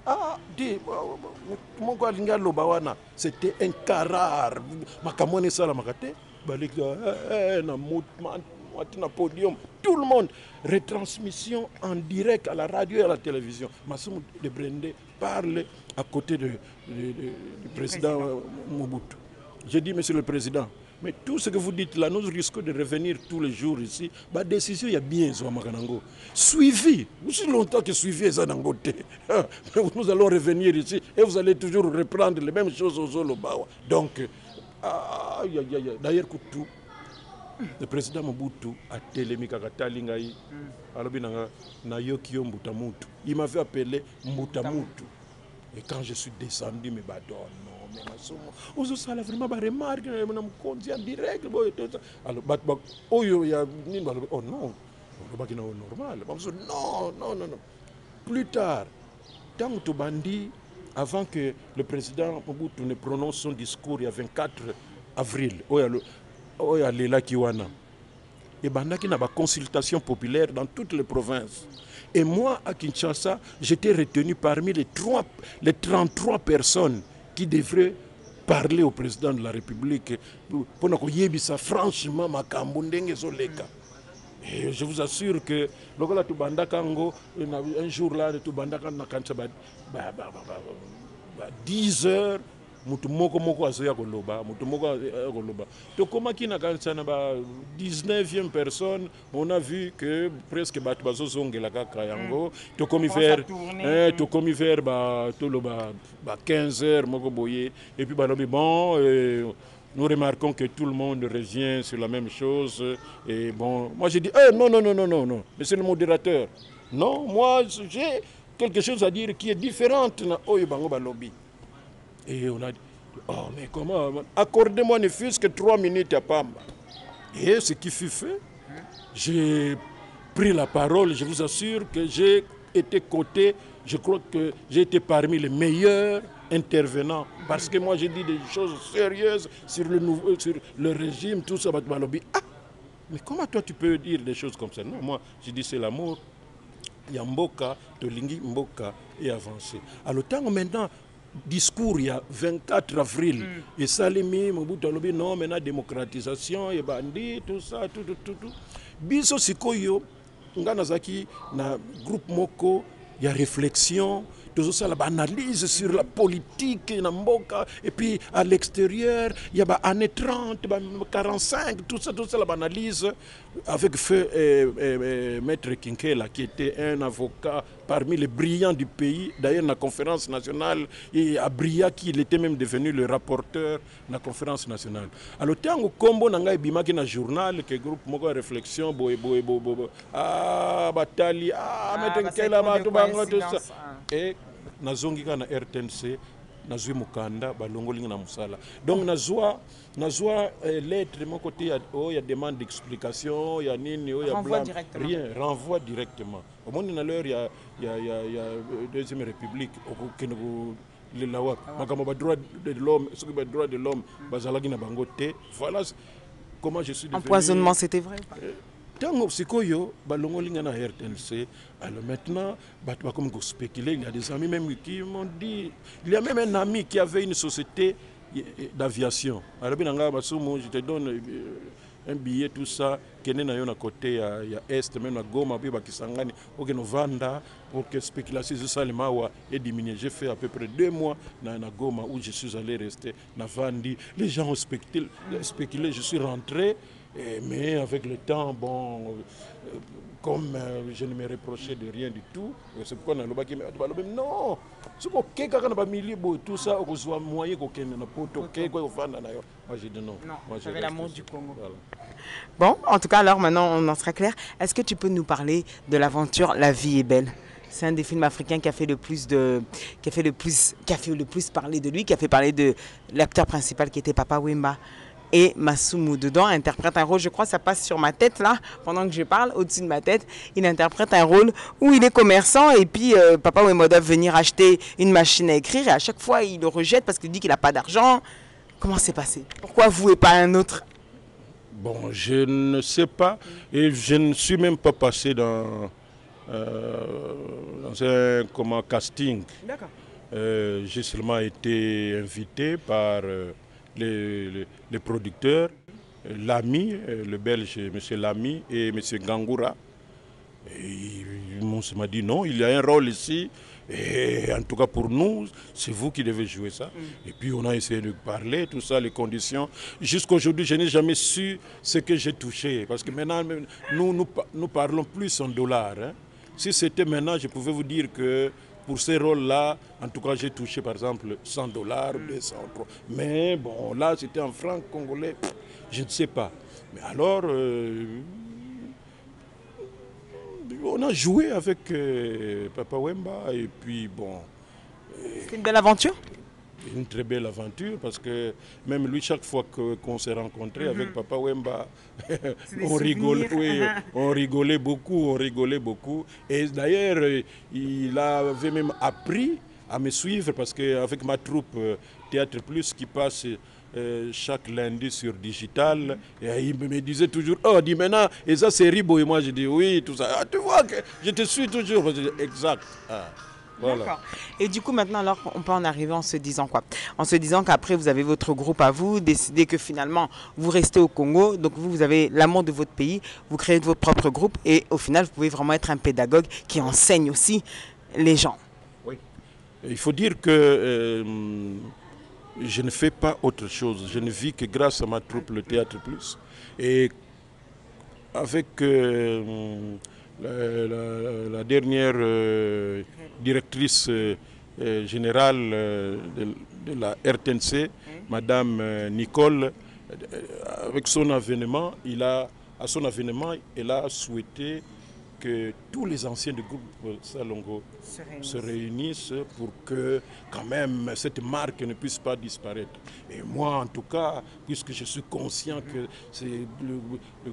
S5: moko alinga loba wana c'était un carrare makamone sala makate baliki na podium tout le monde retransmission en direct à la radio et à la télévision. Massoum de Brendé parle à côté du président Mobutu. J'ai dit monsieur le président, mais tout ce que vous dites là, nous risquons de revenir tous les jours ici. La décision, il y a bien ça, Makanango. Suivi. Aussi longtemps que suivi ça dans côté. Nous allons revenir ici et vous allez toujours reprendre les mêmes choses aux Zolobawa. Donc, d'ailleurs, tout. Le président Mobutu a télémika Katalingaï, il m'avait appelé Mbutamutu. Et quand je suis descendu, mais non, mais on ça vraiment remarque, on en direct. Alors, oh non, normal. Non. Plus tard, tant que Bandi, avant que le président Mobutu ne prononce son discours, il y a 24 avril. Il y a Kiwana. Et il y a une consultation populaire dans toutes les provinces. Et moi, à Kinshasa, j'étais retenu parmi les 33 personnes qui devraient parler au président de la République pour que franchement, et je vous assure que un jour là, 10 heures, mutu moko azoya koloba mutu moko koloba to koma kina kansana ba 19e personne on a vu que presque batu bazozongela kaka yango to komi vers ba toloba ba 15 heures moko boye et puis balobi bon nous remarquons que tout le monde revient sur la même chose et bon moi j'ai dit non monsieur le modérateur non moi j'ai quelque chose à dire qui est différente na oyo bango balobi. Et on a dit, oh mais comment, accordez-moi ne fût-ce que 3 minutes à Pamba. Et ce qui fut fait, j'ai pris la parole, je vous assure que j'ai été coté, je crois que j'ai été parmi les meilleurs intervenants. Parce que moi j'ai dit des choses sérieuses sur le régime, tout ça. Ah, mais comment toi tu peux dire des choses comme ça? Non, moi j'ai dit c'est l'amour. Yamboka, Tolingi Mboka et avancer. Alors tant maintenant, discours il y a 24 avril et Salimi Mobutu alobi non maintenant démocratisation et bandi tout ça tout biso sikoyo ngana zaki na groupe moko il y a réflexion tout ça la analyse sur la politique na mboka et puis à l'extérieur il y a années 30 45 tout ça la analyse avec feu maître Kinkela qui était un avocat parmi les brillants du pays d'ailleurs la conférence nationale et à Briaki il était même devenu le rapporteur de la conférence nationale alors tango kombo nanga bimaki na journal que groupe moko réflexion boy batali maître Kinkela tout ça et nazongi kana RTNC nazwi mukanda balongolinga na musala donc nazwa lettre mon côté il y a demande d'explication il y a nini il y a blanc rien renvoi directement au monde na l'heure il y a deuxième république au le lawa makama ba droit de l'homme ce que ba droit de l'homme bazalaki na bango te voilà comment je suis devenu
S1: empoisonnement c'était vrai
S5: Tango Sikoyo, balongolinga na RTNC. Alors maintenant, comme spéculer, il y a des amis même qui m'ont dit, il y a même un ami qui avait une société d'aviation. Alors je te donne un billet tout ça, qui est à côté il y a Est, même à Goma, puis Bakisangani, pour que nous vendons, pour que spéculation sur ça est diminuée. J'ai fait à peu près 2 mois à Goma où je suis allé rester, na Vandi. Les gens ont spéculé, je suis rentré. Mais avec le temps, bon, comme je ne me reprochais de rien du tout, c'est pourquoi on a dit non, ce qu'on a tout ça, on soit moyen qu'on a poto, moi j'ai dit non.
S1: Non, j'avais l'amour du Congo. Voilà. Bon, en tout cas, alors maintenant on en sera clair. Est-ce que tu peux nous parler de l'aventure La vie est belle? C'est un des films africains qui a fait le plus parler de lui, qui a fait parler de l'acteur principal qui était Papa Wemba. Et Massoumou dedans interprète un rôle, je crois que ça passe sur ma tête là, pendant que je parle, au-dessus de ma tête, il interprète un rôle où il est commerçant et puis Papa Wemba doit venir acheter une machine à écrire et à chaque fois il le rejette parce qu'il dit qu'il n'a pas d'argent. Comment c'est passé? Pourquoi vous et pas un autre?
S2: Bon, je ne sais pas et je ne suis même pas passé dans un casting.
S1: D'accord.
S2: J'ai seulement été invité par les producteurs, Lamy, le Belge M. Lamy et M. Gangoura. Et on m'a dit non, il y a un rôle ici. Et en tout cas pour nous, c'est vous qui devez jouer ça. Et puis on a essayé de parler, tout ça, les conditions. Jusqu'à aujourd'hui, je n'ai jamais su ce que j'ai touché. Parce que maintenant, nous parlons plus en dollars. Hein. Si c'était maintenant, je pouvais vous dire que pour ces rôles-là, en tout cas, j'ai touché par exemple $100, 200, 300. Mais bon, là, c'était en francs congolais, je ne sais pas. Mais alors, on a joué avec Papa Wemba et puis bon.
S1: C'est une belle aventure?
S2: Une très belle aventure parce que même lui, chaque fois qu'on s'est rencontré avec Papa Wemba, on rigolait beaucoup. Et d'ailleurs, il avait même appris à me suivre parce qu'avec ma troupe Théâtre Plus qui passe chaque lundi sur Digital, et il me disait toujours, oh, dis maintenant, et ça c'est Ribo, et moi je dis oui, tout ça. Ah, tu vois que je te suis toujours. Exact. Ah. Voilà.
S1: Et du coup, maintenant, alors, on peut en arriver en se disant quoi? En se disant qu'après, vous avez votre groupe à vous, décidez que finalement, vous restez au Congo, donc vous avez l'amour de votre pays, vous créez votre propre groupe, et au final, vous pouvez vraiment être un pédagogue qui enseigne aussi les gens.
S2: Oui. Il faut dire que je ne fais pas autre chose. Je ne vis que grâce à ma troupe, le Théâtre Plus. Et avec la dernière directrice générale de la RTNC, Madame Nicole, avec son avènement, elle a souhaité que tous les anciens du groupe Salongo se réunissent pour que quand même cette marque ne puisse pas disparaître. Et moi en tout cas, puisque je suis conscient que c'est le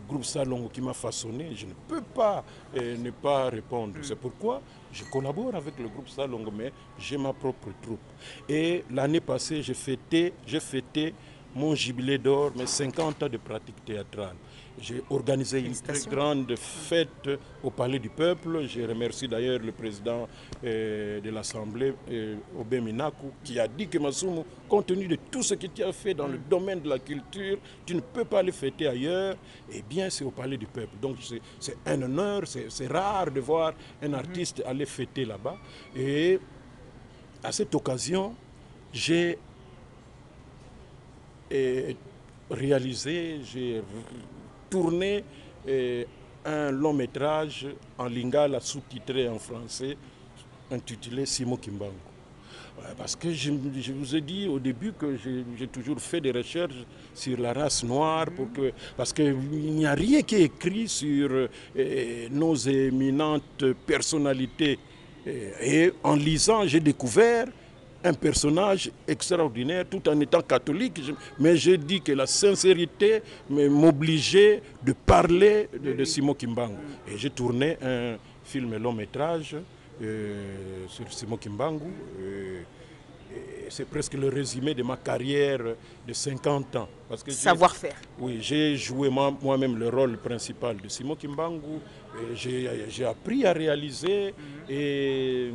S2: groupe Salongo qui m'a façonné, je ne peux pas ne pas répondre. C'est pourquoi je collabore avec le groupe Salongo, mais j'ai ma propre troupe. Et l'année passée, j'ai fêté mon jubilé d'or, mes 50 ans de pratique théâtrale. J'ai organisé une très grande fête au Palais du Peuple. Je remercie d'ailleurs le président de l'Assemblée, Obé Minakou, qui a dit que Masumu, compte tenu de tout ce que tu as fait dans le domaine de la culture, tu ne peux pas le fêter ailleurs. Eh bien, c'est au Palais du Peuple. Donc, c'est un honneur, c'est rare de voir un artiste aller fêter là-bas. Et à cette occasion, j'ai j'ai tourné un long métrage en lingala sous-titré en français intitulé Simo Kimbangu. Parce que je vous ai dit au début que j'ai toujours fait des recherches sur la race noire parce qu'il n'y a rien qui est écrit sur nos éminentes personnalités. Et en lisant, j'ai découvert un personnage extraordinaire tout en étant catholique, mais j'ai dit que la sincérité m'obligeait de parler de Simo Kimbangu. Et j'ai tourné un film long métrage sur Simo Kimbangu. C'est presque le résumé de ma carrière de 50 ans.
S1: Savoir-faire.
S2: Oui, j'ai joué moi-même le rôle principal de Simo Kimbangu. J'ai appris à réaliser et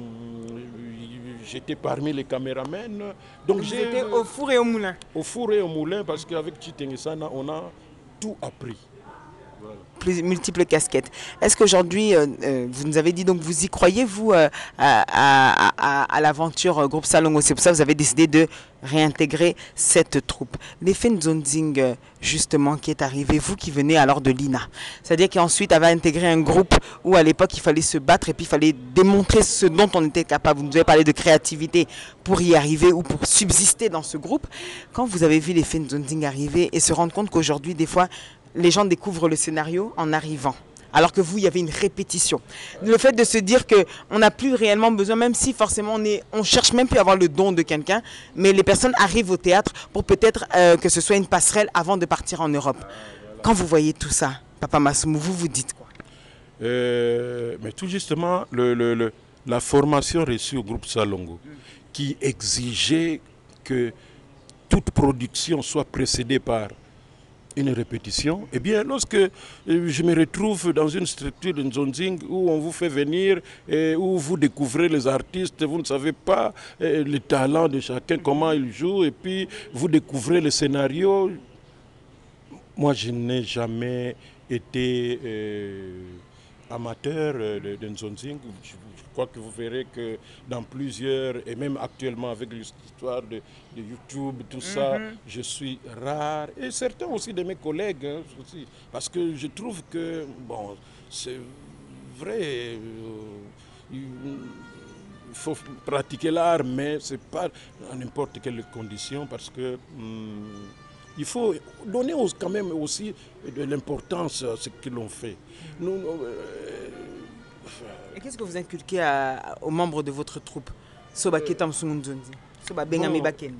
S2: j'étais parmi les caméramens. Donc
S1: j'étais au four et au moulin.
S2: Au four et au moulin parce qu'avec Chitengisana, on a tout appris.
S1: Voilà. Multiples casquettes. Est-ce qu'aujourd'hui, vous nous avez dit, donc vous y croyez, vous, à l'aventure groupe Salongo? C'est pour ça que vous avez décidé de réintégrer cette troupe. L'effet Nzonzing, justement, qui est arrivé, vous qui venez alors de l'INA. C'est-à-dire qu'ensuite, avait intégré un groupe où, à l'époque, il fallait se battre et puis il fallait démontrer ce dont on était capable. Vous nous avez parlé de créativité pour y arriver ou pour subsister dans ce groupe. Quand vous avez vu l'effet Nzonzing arriver et se rendre compte qu'aujourd'hui, des fois, les gens découvrent le scénario en arrivant, alors que vous, il y avait une répétition. Le fait de se dire qu'on n'a plus réellement besoin, même si forcément on cherche même plus à avoir le don de quelqu'un, mais les personnes arrivent au théâtre pour peut-être que ce soit une passerelle avant de partir en Europe. Quand vous voyez tout ça, Papa Masumu, vous dites quoi?
S2: Mais tout justement, la formation reçue au groupe Salongo, qui exigeait que toute production soit précédée par
S5: une répétition. Eh bien, lorsque je me retrouve dans une structure de Nzonzing où on vous fait venir et où vous découvrez les artistes, vous ne savez pas le talent de chacun, comment il joue, et puis vous découvrez le scénario. Moi, je n'ai jamais été amateur de Nzonzing. Je crois que vous verrez que dans plusieurs, et même actuellement avec l'histoire de YouTube, tout ça, je suis rare. Et certains aussi de mes collègues, hein, aussi, parce que je trouve que, bon, c'est vrai, il faut pratiquer l'art, mais ce n'est pas à n'importe quelle condition, parce que il faut donner quand même aussi de l'importance à ce que l'on fait. Nous,
S1: et qu'est-ce que vous inculquez aux membres de votre troupe? Soba ketam sumunzonzi. Soba bengami baken.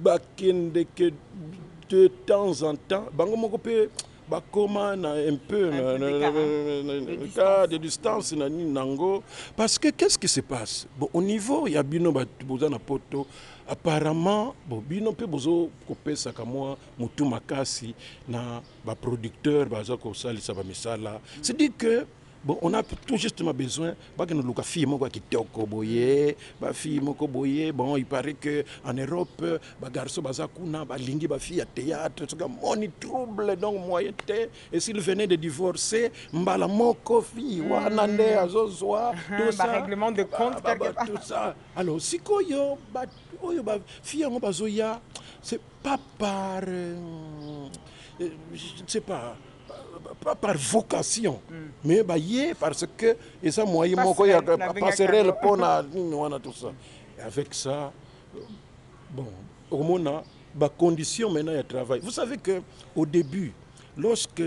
S5: Baken de temps en temps, bango moko pe bakoma un peu de distance nango, parce que qu'est-ce qui se passe? Bon, au niveau il y a bino bozana poto. Apparemment, bino pe bozo kopesa kamwa mutu makasi na ba producteur baza ko salisa ba misala. C'est-à-dire que bon, on a tout justement besoin de nous fille moko kitoko boye, ba fille moko boye. Bon, il paraît que en Europe, ba garçon baza kuna ba lingi ba fille à théâtre, ça moni trouble donc moyenté, et s'il venait de divorcer, mbala moko fille wana nde azozwa tout ça.
S1: Règlement de compte quelque part.
S5: Tout ça. Alors, si koyo ba oyo ba fille ngo bazoya, c'est pas par je ne sais pas par vocation, mais parce que et ça moyen moko ya passerelle pour tout ça. Et avec ça, bon, au moins ba condition maintenant de travail. Vous savez que au début, lorsque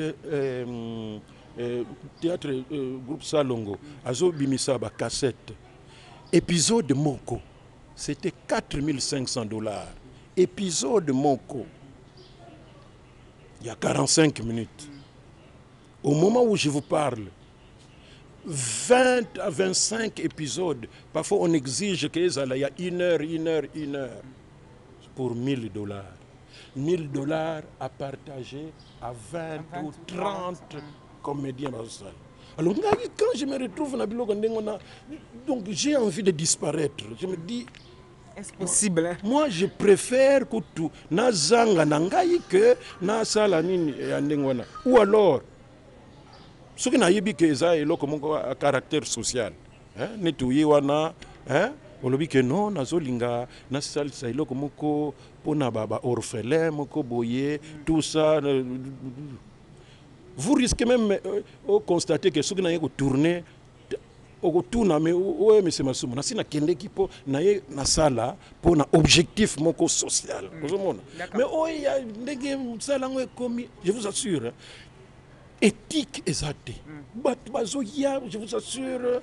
S5: théâtre groupe Salongo azo bimisa ba cassette épisode moko, c'était $4,500. Épisode moko, il y a 45 minutes. Au moment où je vous parle, 20 à 25 épisodes, parfois on exige qu'il y a 1 heure, pour $1,000. $1,000 à partager à 20 ou 30 comédiens dans la salle. Alors quand je me retrouve dans le donc j'ai envie de disparaître. Je me dis,
S1: est-ce possible, hein?
S5: Moi je préfère que tout na zanga nangai que na sala nini andengwana. Ou alors ce qui n'a pas que ça est un caractère social. Netouye wana, olobi que non, nazolinga, na salsa ilo komoko pona baba orphelin moko boye, tout ça. Vous risquez même de constater que ce qui n'a pas tourné, okotuna me oye monsieur Masumu na sina kende kipo na ye na sala pour un objectif moko social. Mais oye ndenge sala ngo ekomi, je vous assure, éthique exacte. Je vous assure.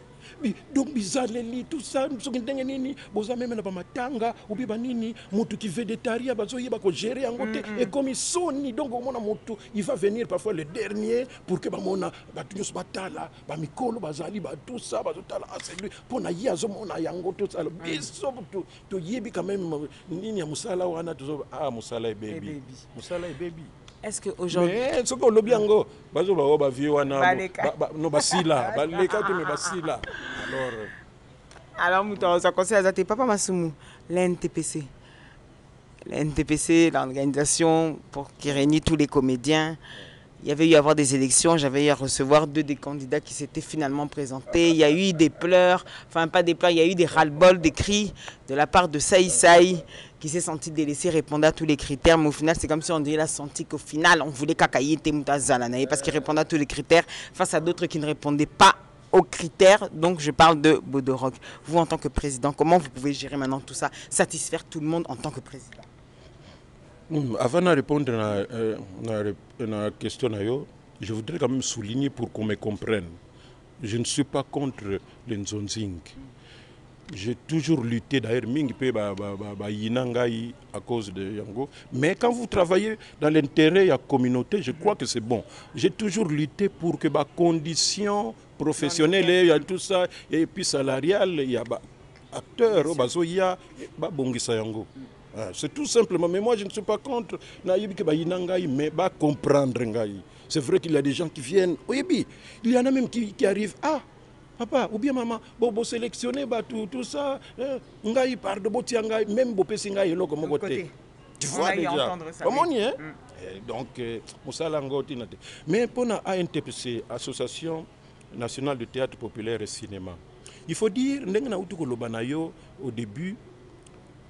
S5: Donc bizaleli tout ça, ndenge nini boza même na ba matanga ou ba nini mutu qui veut détaria bazoye ba ko gérer en côté et comme soni donc mona mutu il va venir parfois le dernier pour que ba mona ba tunyos batala ba mikolo bazali ba tout ça bazotala c'est lui pour na yazo mona yango tout ça biso to yebi quand même nini ya musala wana to musala e baby musala e baby.
S1: Est-ce qu'aujourd'hui...
S5: Mais ce qu'on l'a bien, no basila, basila.
S1: Alors, nous ça conseille à Papa Masumu, l'NTPC. L'NTPC, l'organisation qui réunit tous les comédiens. Il y avait eu à avoir des élections, j'avais eu à recevoir 2 des candidats qui s'étaient finalement présentés. Il y a eu des pleurs, enfin pas des pleurs, il y a eu des ras-le-bol, des cris de la part de Saï Saï qui s'est senti délaissé, répondait à tous les critères. Mais au final, c'est comme si on a senti qu'au final, on voulait Kakaï Temutazananaï parce qu'il répondait à tous les critères face à d'autres qui ne répondaient pas aux critères. Donc je parle de Bodorock. Vous, en tant que président, comment vous pouvez gérer maintenant tout ça, satisfaire tout le monde en tant que président?
S5: Avant de répondre à la question, je voudrais quand même souligner pour qu'on me comprenne. Je ne suis pas contre les Nzonzing. J'ai toujours lutté, d'ailleurs, à cause de Yango. Mais quand vous travaillez dans l'intérêt de la communauté, je crois que c'est bon. J'ai toujours lutté pour que les conditions professionnelles, il y a tout ça, et puis salariales, il y a acteurs, il y a Yango. C'est tout simplement. Mais moi, je ne suis pas contre. Mais va comprendre. C'est vrai qu'il y a des gens qui viennent. Il y en a même qui arrivent. Ah, papa, ou bien maman, bon sélectionner tout ça. Ngai par de botia ngai, même beau pessi ngai lo comme côté. Tu vois déjà. Comment y est? Donc, mais pour la ANTPC, Association nationale de théâtre populaire et cinéma, il faut dire, au début,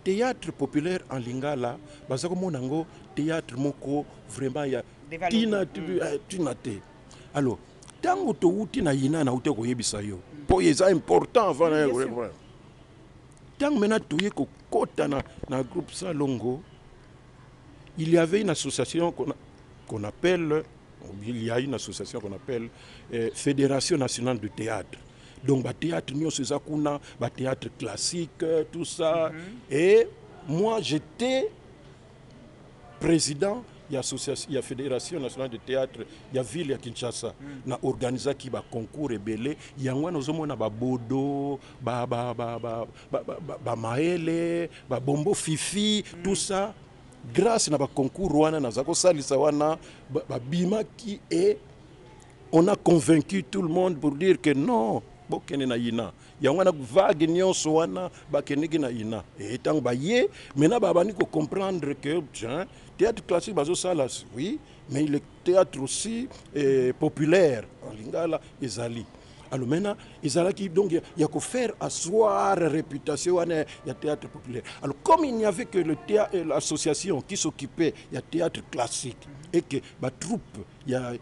S5: théâtre populaire en lingala, parce que mon théâtre moko vraiment ya tinate. Alors, tant que tu na yina na ute ko yebisa yo, po yeza important avant na tant maintenant tu es ko kota na groupe Salongo, il y avait une association qu'on appelle, il y a une association qu'on appelle Fédération nationale de théâtre. Donc, théâtre, théâtre classique, tout ça. Et moi, j'étais président de la Fédération nationale de théâtre, il y a ville à Kinshasa, na organisé qui ba concours rebelle, il y a un bodo, maele, bombo fifi, tout ça. Grâce à concours wana na zako salisa wana bima qui est, on a convaincu tout le monde pour dire que non. Bokene na yina ya wana vague nyonso wana bakeneki na yina et tant baye maintenant babani ko comprendre que tiens théâtre classique bazo sala oui mais le théâtre aussi populaire en lingala ezali alors maintenant ezalaki donc il y a que faire asseoir réputation wana ya théâtre populaire. Alors comme il n'y avait que le théâtre l'association qui s'occupait ya théâtre classique et que ba troupe ya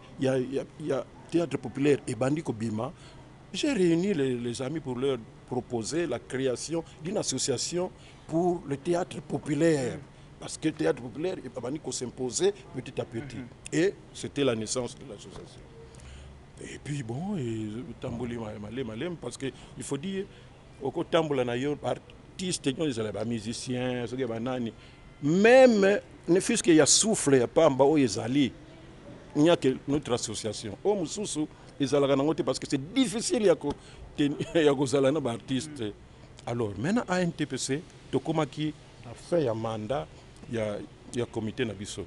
S5: théâtre populaire et bandi ko bima, j'ai réuni les amis pour leur proposer la création d'une association pour le théâtre populaire. Parce que le théâtre populaire est s'imposer petit à petit. Et c'était la naissance de l'association. Et puis bon, parce qu'il faut dire, au côté artistes, musiciens, même ne fût-ce qu'il y a souffle, il n'y a pas il n'y a que notre association. Parce que c'est difficile de artiste. Alors, maintenant, à NTPC, Tokomaki a fait un mandat, il y a un comité Nabiso.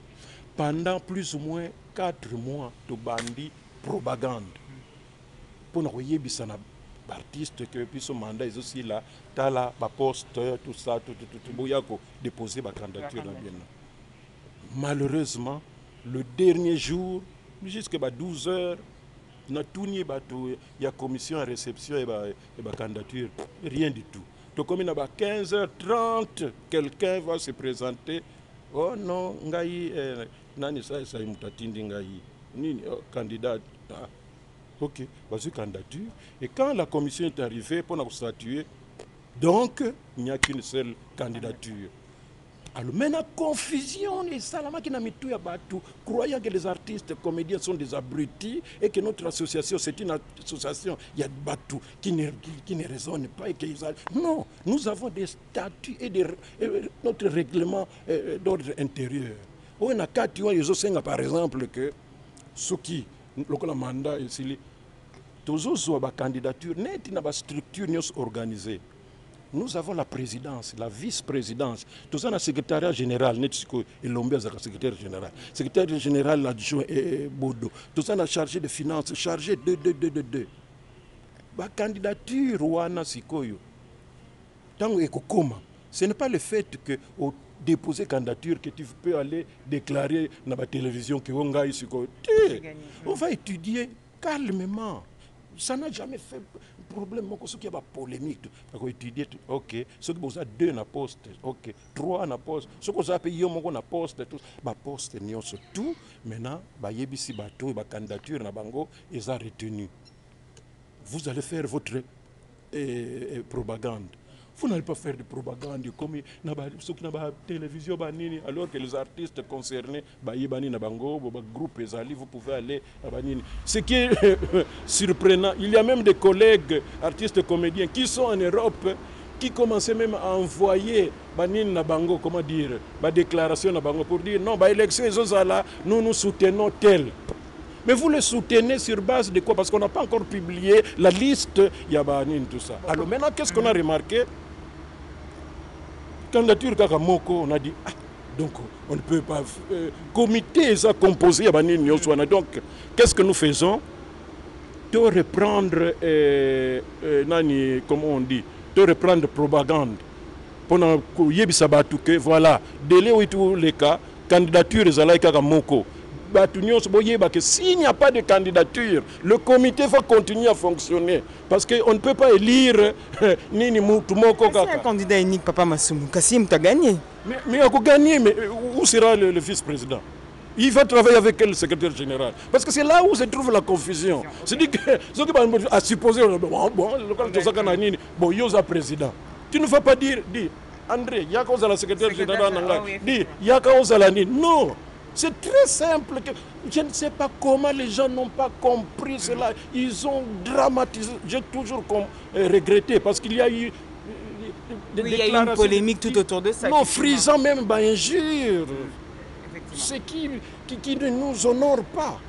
S5: Pendant plus ou moins 4 mois, de bandi propagande. Pour nous voyez, artiste que puis son mandat est aussi là, tala, poste, tout ça, tout, déposer ma candidature dans bien. Malheureusement, le dernier jour, jusqu'à 12 heures, il y a commission à réception et candidature, rien du tout. Donc comme il y a 15h30, quelqu'un va se présenter. Oh non, ngai nani ça mutatindi ngai candidat. Ok, vas-y candidature. Et quand la commission est arrivée pour nous statuer, donc il n'y a qu'une seule candidature. Alors maintenant, confusion, les salama qui n'a mis tout à battu, croyant que les artistes, comédiens sont des abrutis et que notre association, c'est une association, il y a battu qui ne raisonne pas et qu'ils non, nous avons des statuts et notre règlement d'ordre intérieur. On a 4 ans, ils ont par exemple que ceux qui, le mandat ici, tous ont une candidature, net une structure organisée. Nous avons la présidence, la vice-présidence. Tout ça, le secrétariat général, et l'Ombia, le secrétaire général. Secrétaire général, l'adjoint et Bodo. Tout ça, la chargé de finances, chargé de. La candidature, Wana Sikoyo. Tant que ce n'est pas le fait que au déposer candidature que tu peux aller déclarer dans la télévision que on va étudier calmement. Ça n'a jamais fait problème. Ce qui est polémique, ok, ce qui vous a 2 na poste, ok, 3 na poste, ce qui vous a payé na poste, tout, poste tout. Maintenant, yebisi bateau, candidature na bango, ils ont retenu. Vous allez faire votre propagande. Vous n'allez pas faire de propagande comme ceux qui n'ont pas de télévision, alors que les artistes concernés, groupe vous pouvez aller à Banini. Ce qui est surprenant, il y a même des collègues artistes comédiens qui sont en Europe, qui commençaient même à envoyer Banini Nabango, comment dire, déclaration Nabango pour dire non, élection, nous soutenons tel. Mais vous le soutenez sur base de quoi? Parce qu'on n'a pas encore publié la liste, il y a Banini, tout ça. Alors maintenant, qu'est-ce qu'on a remarqué? candidature kaka moko on a dit ah, donc on ne peut pas comité ça composé à banini nyoswana. Donc qu'est-ce que nous faisons? De reprendre nani, comment on dit, de reprendre propagande pendant que voilà délai où tous les cas candidature ezalai kaka moko. S'il n'y a pas de candidature, le comité va continuer à fonctionner. Parce qu'on ne peut pas élire Nini Moutoumoko.
S1: C'est un candidat unique, Papa Massoumou. Kassim, tu as gagné.
S5: Mais il a gagné, mais où sera le vice-président? Il va travailler avec le secrétaire général. Parce que c'est là où se trouve la confusion. C'est-à-dire que ceux qui vont supposer, bon, il y a un président. Tu ne vas pas dire, André, il y a cause à la secrétaire générale, il y a cause à la Nini. Non. C'est très simple. Je ne sais pas comment les gens n'ont pas compris cela. Ils ont dramatisé. J'ai toujours regretté parce qu'il y a eu
S1: des déclarations. Il y a eu une polémique tout autour de ça.
S5: Non, frisant même injure. C'est qui ne nous honore pas.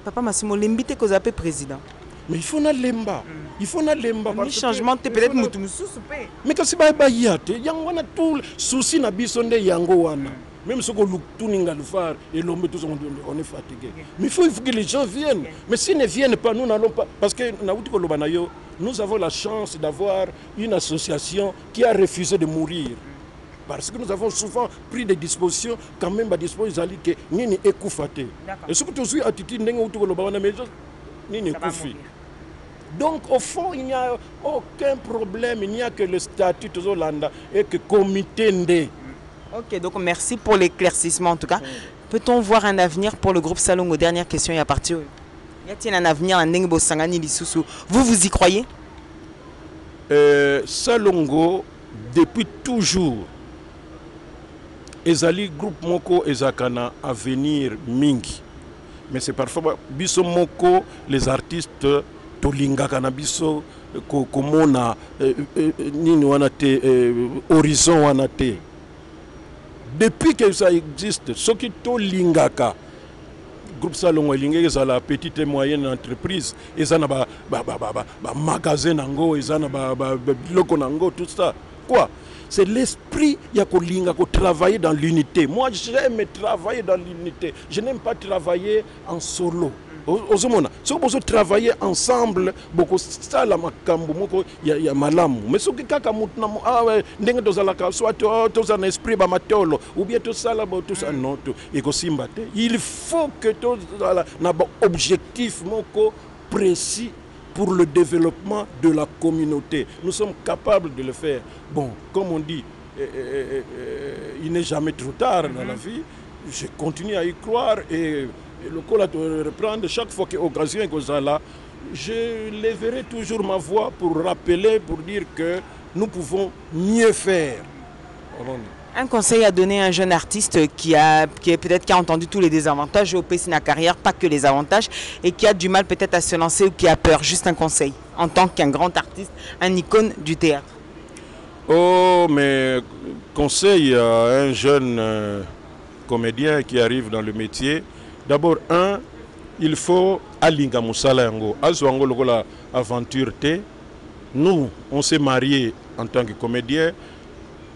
S1: Papa Massimo, l'invité qu'on appelle président.
S5: Mais il faut na lemba. Il faut na lemba.
S1: Le changement, peut-être Moutoumoussou.
S5: Mais quand c'est pas bayate, il y a tout souci na bisonde yango wana. Même ce que nous le faire et l'homme tous on est fatigué. Mais il faut que les gens viennent. Mais s'ils ne viennent pas, nous n'allons pas. Parce que nous avons la chance d'avoir une association qui a refusé de mourir. Parce que nous avons souvent pris des dispositions, quand même, à disposition que Nini est koufaté. Et ce que tu as attitude, Nini koufi. Donc, au fond, il n'y a aucun problème. Il n'y a que le statut de Zolanda et que le comité ndé.
S1: Ok, donc merci pour l'éclaircissement en tout cas. Peut-on voir un avenir pour le groupe Salongo? Dernière question, il y a parti. Y a-t-il un avenir à Ndengbo Sangani Lisusu? Vous y croyez?
S5: Salongo, depuis toujours, ezali groupe moko ezakana à venir mingi. Mais c'est parfois biso moko les artistes tolinga kana biso komona nini wanate horizon wanate. Depuis que ça existe, ce qui est lingaka, groupe Salongo Lingé, c'est la petite et moyenne entreprise, et ça n'a pas magasin nango, et ça n'a pas loco nango, tout ça. Quoi? C'est l'esprit Yakolinga qui travailler dans l'unité. Moi, j'aime travailler dans l'unité. Je n'aime pas travailler en solo. Si on peut travailler ensemble, beaucoup ça la makambo moko ya malamu. Mais ce qui kaka mutna ndenge tozalaka soit tous un esprit ba matolo ou bien tout ça là tout ça non tout ekosimbate. Il faut que tous na objectif moko précis pour le développement de la communauté. Nous sommes capables de le faire. Bon, comme on dit, il n'est jamais trop tard dans la vie. Je continue à y croire et le col à reprendre chaque fois qu'il y a occasion que là, je lèverai toujours ma voix pour rappeler, pour dire que nous pouvons mieux faire.
S1: Un conseil à donner à un jeune artiste qui a entendu tous les désavantages au PC de la carrière, pas que les avantages, et qui a du mal peut-être à se lancer ou qui a peur. Juste un conseil en tant qu'un grand artiste, un icône du théâtre.
S5: Oh, mais conseil à un jeune comédien qui arrive dans le métier. D'abord, il faut alinga musala yango. Azwango lokola aventure te. Nous, on s'est mariés en tant que comédien.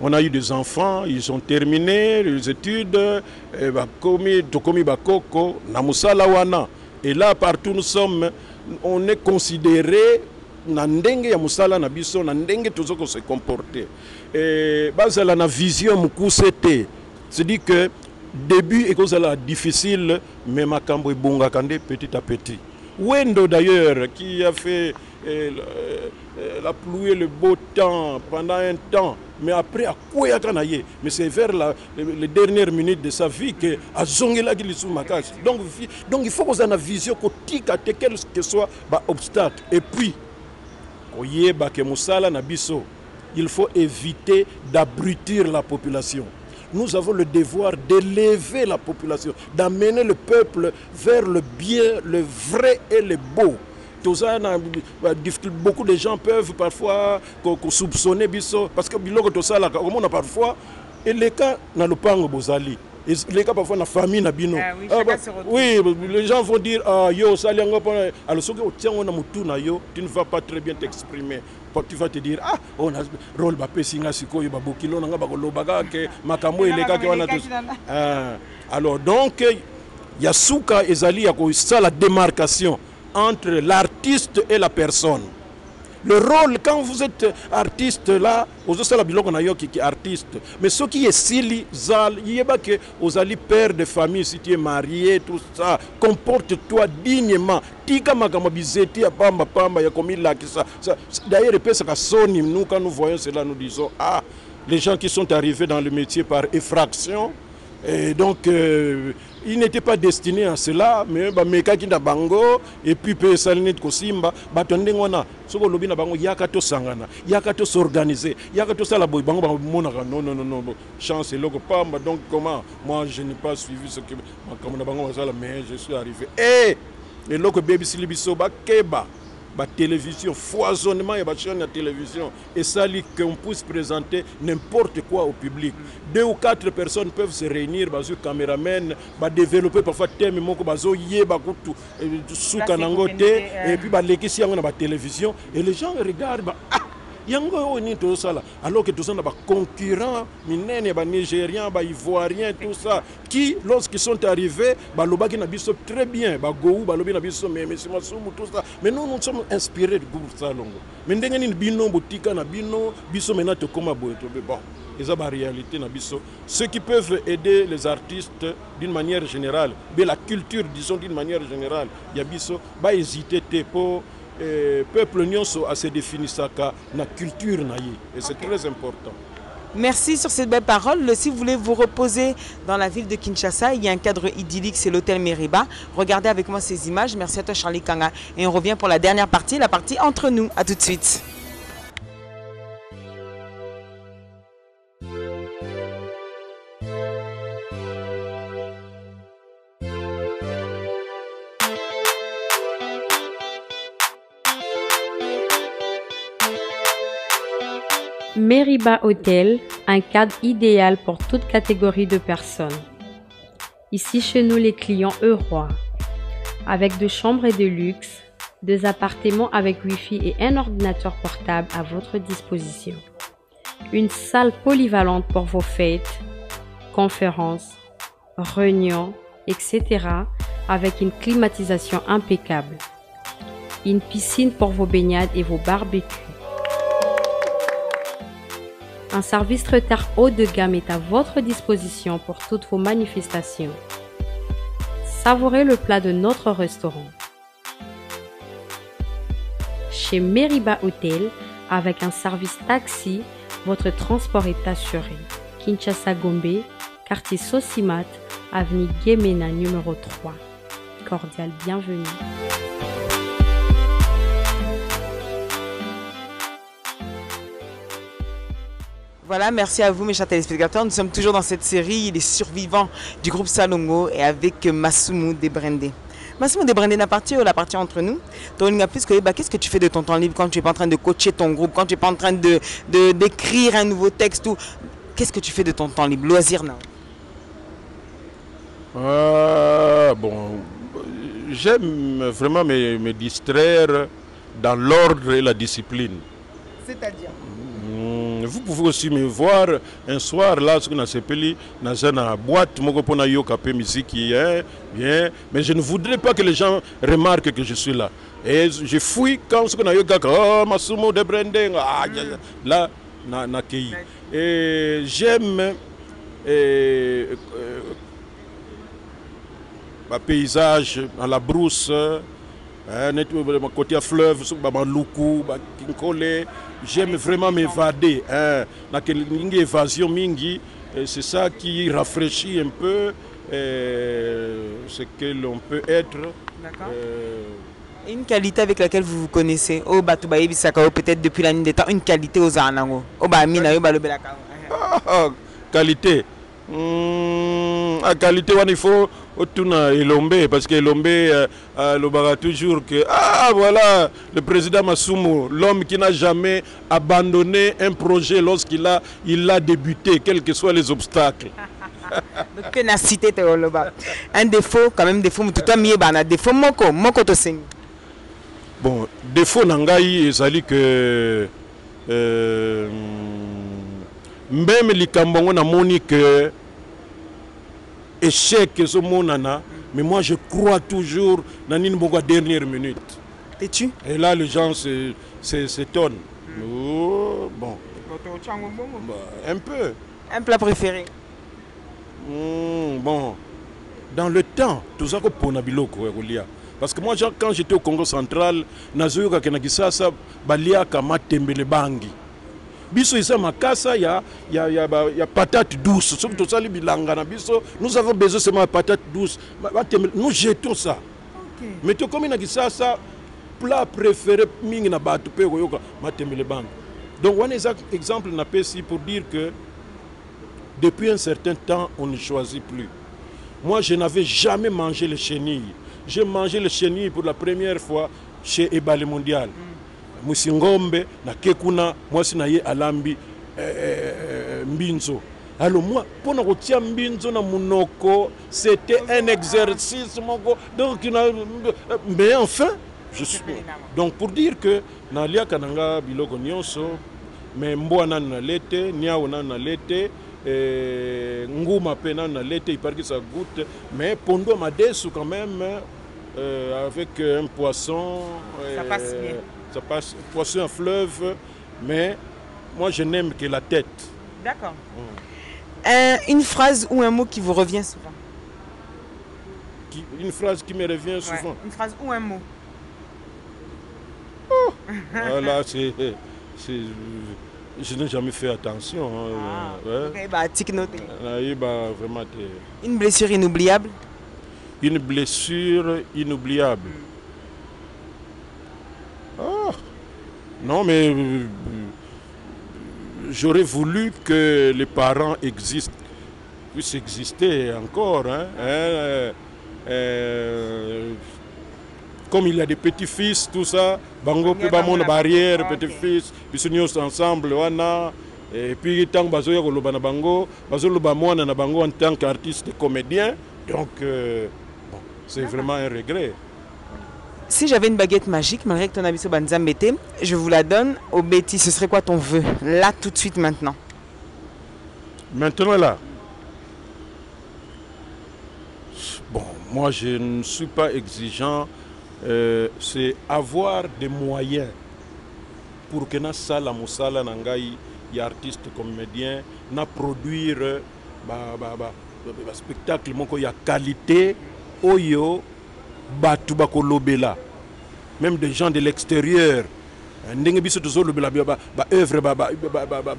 S5: On a eu des enfants, ils ont terminé les études. Tokomi bakoko na musala wana. Et là, partout nous sommes, on est considéré na ndenge ya musala na biso, na ndenge tozoko se comporter. Et bazala na vision mukusete. C'est-à-dire que début et cause difficile, mais makambo est bon petit à petit. Wendo d'ailleurs, qui a fait la pluie et le beau temps pendant un temps, mais après à quoi il mais c'est vers les dernières minutes de sa vie que a zongela qui sous makasi. Donc il faut qu'on ait une vision quel que soit l'obstacle. Et puis, il faut éviter d'abrutir la population. Nous avons le devoir d'élever la population, d'amener le peuple vers le bien, le vrai et le beau. Tout ça, beaucoup de gens peuvent parfois soupçonner Bisso, parce que tout ça, on a parfois, et les cas, dans le pango bozali, les cas parfois la famille n'a bino.
S1: Oui, chacun se retrouve.
S5: Oui, les gens vont dire ah yo ça alors ce que tiens on a mutu na yo, tu ne vas pas très bien t'exprimer. Tu vas te dire ah on a rôle ba pesinga sikoyo ba bokilo nga ba kolobaga ke makambo eleka ke wana tous. Alors donc Yasuka ezali ya ko ça la démarcation entre l'artiste et la personne. Le rôle, quand vous êtes artiste là, vous avez la biloko na yo qui est artiste. Mais ce qui est sili, zal, yeba que vous allez père de famille, si tu es marié, tout ça, comporte-toi dignement. Tika makama bizeti ya pamba pamba ya komi là qui ça. D'ailleurs, nous quand nous voyons cela, nous disons ah, les gens qui sont arrivés dans le métier par effraction. Et donc, il n'était pas destiné à cela, mais meka kinda bango et puis pe salinit kosimba batonde ngona soko lobi na bango yakato sangana yakato s'organiser yakato sala boy bango mona non chance loko pamba donc comment moi je n'ai pas suivi ce que comme na bango sala mais je suis arrivé et loko baby silibiso ba keba ba télévision, foisonnement et ba chaîne de télévision et ça dit qu'on puisse présenter n'importe quoi au public. 2 ou 4 personnes peuvent se réunir, bazo caméraman, ba développer parfois thème moko bazo yé ba kutu suka nangote et puis ba lekisi yango na ba télévision et les gens regardent ba ah yango oni tout ça là alors que tout ça na ba concurrents minene ba nigériens ba ivoiriens tout ça qui lorsqu'ils sont arrivés ba lobaki na biso très bien ba gou ba lobi na biso mais Masumu tout ça mais nous sommes inspirés du groupe Salongo mais ndenge ni bino botika na bino biso mena to koma boye to bon et ça la réalité na biso ceux qui peuvent aider les artistes d'une manière générale mais la culture disons d'une manière générale ya biso ba hésiter pour peuple nyonso à se définir ça na culture na ye et c'est très important.
S1: Merci sur cette belle parole. Si vous voulez vous reposer dans la ville de Kinshasa, il y a un cadre idyllique, c'est l'hôtel Meriba. Regardez avec moi ces images. Merci à toi Charlie Kanga. Et on revient pour la dernière partie, la partie entre nous. À tout de suite.
S6: Meriba Hotel, un cadre idéal pour toute catégorie de personnes. Ici chez nous, les clients heureux, avec 2 chambres et de luxe, 2 appartements avec Wi-Fi et un ordinateur portable à votre disposition. Une salle polyvalente pour vos fêtes, conférences, réunions, etc. avec une climatisation impeccable. Une piscine pour vos baignades et vos barbecues. Un service traiteur haut de gamme est à votre disposition pour toutes vos manifestations. Savourez le plat de notre restaurant. Chez Meriba Hotel, avec un service taxi, votre transport est assuré. Kinshasa Gombe, quartier Sosimat, avenue Guémena numéro 3. Cordial bienvenue.
S1: Voilà, merci à vous mes chers téléspectateurs. Nous sommes toujours dans cette série, les survivants du groupe Salongo et avec Masumu Debrendé. Masumu Debrendé, la partie entre nous. Qu'est-ce que tu fais de ton temps libre quand tu n'es pas en train de coacher ton groupe, quand tu n'es pas en train d'écrire un nouveau texte ou... Qu'est-ce que tu fais de ton temps libre? Loisir, non?
S5: Bon, j'aime vraiment me distraire dans l'ordre et la discipline.
S1: C'est-à-dire?
S5: Vous pouvez aussi me voir un soir là, ce qu'on a appelé dans une boîte, musique, bien, mais je ne voudrais pas que les gens remarquent que je suis là. Et je fouille quand ce qu'on a eu, oh, Masumu Debrendé, là, na kei. Et j'aime le paysage dans la brousse. Côté à fleuve, j'aime vraiment m'évader. Une évasion mingi, c'est ça qui rafraîchit un peu ce que l'on peut être.
S1: Une qualité avec laquelle vous vous connaissez, peut-être depuis la nuit des temps, une qualité aux Anango.
S5: Qualité. La qualité, il faut Elombe, parce que Elombe le toujours que voilà le président Masumu, l'homme qui n'a jamais abandonné un projet lorsqu'il a débuté, quels que soient les obstacles.
S1: Donc, que na cité te oloba. Un défaut, quand même, défaut, tout à mieux, bana, défaut, moko to sing.
S5: Bon, défaut nangai, ezali que même likambo na moni que échec ce monana, mais moi je crois toujours dans une dernière minute.
S1: T'es-tu?
S5: Et là les gens s'étonnent. Oh, bon. Un peu.
S1: Un plat préféré?
S5: Bon, dans le temps, tout ça pour Nabiloko, parce que moi quand j'étais au Congo central, nazoyoka kenakisasa balia kama tembele bangi. Biso isa makasa ya patate douce. Surtout ça bilanga na biso, nous avons besoin seulement de patate douce. Nous jetons ça. Okay. Mais tout comme nakisasa plat préféré mingi na batu pe koyoka matembele bangi. Donc un exemple n'a pas ici pour dire que depuis un certain temps, on ne choisit plus. Moi, je n'avais jamais mangé le chenille. J'ai mangé le chenille pour la première fois chez Ebale Mondial. Musingombe, na Kekuna, moi, c'est naye Alambi Mbinzo. Alors moi, pour nous retirer Mbinzo na Munoko, c'était un exercice. Donc, mais enfin, je suis. Donc, pour dire que, Nalia Kananga Biloko Nyonso, mais Mboana na lete, Niaona na lete, Ngouma Pena na lete, il paraît que ça goûte, mais Pondo Madesu quand même, avec un poisson.
S1: Ça passe bien.
S5: Ça passe, poisson à fleuve, mais moi je n'aime que la tête.
S1: D'accord. Une phrase ou un mot qui vous revient souvent?
S5: Une phrase qui me revient souvent?
S1: Ouais, une phrase ou un mot?
S5: Oh. Voilà, je n'ai jamais fait attention.
S1: Ouais. Bah,
S5: Vraiment,
S1: une blessure inoubliable?
S5: Une blessure inoubliable. Ah. Non, mais j'aurais voulu que les parents puissent exister encore. Comme il y a des petits-fils, tout ça, bango pe ba mon barrière, petits-fils, biso nyos ensemble wana, et puis tant bazo ya koloba na bango, bazo loba mwana na bango en tant qu'artiste comédien, donc bon, c'est vraiment un regret.
S1: Si j'avais une baguette magique, malgré que ton abisso banzambete, je vous la donne au Betty, ce serait quoi ton vœu? Là, tout de suite, maintenant.
S5: Maintenant, là. Bon, moi, je ne suis pas exigeant. C'est avoir des moyens pour que na sala musala nangai ya artiste comédien na produire spectacle moko ya qualité oyo batu bakolobela, même des gens de l'extérieur ndenge biso tozolobela ba œuvre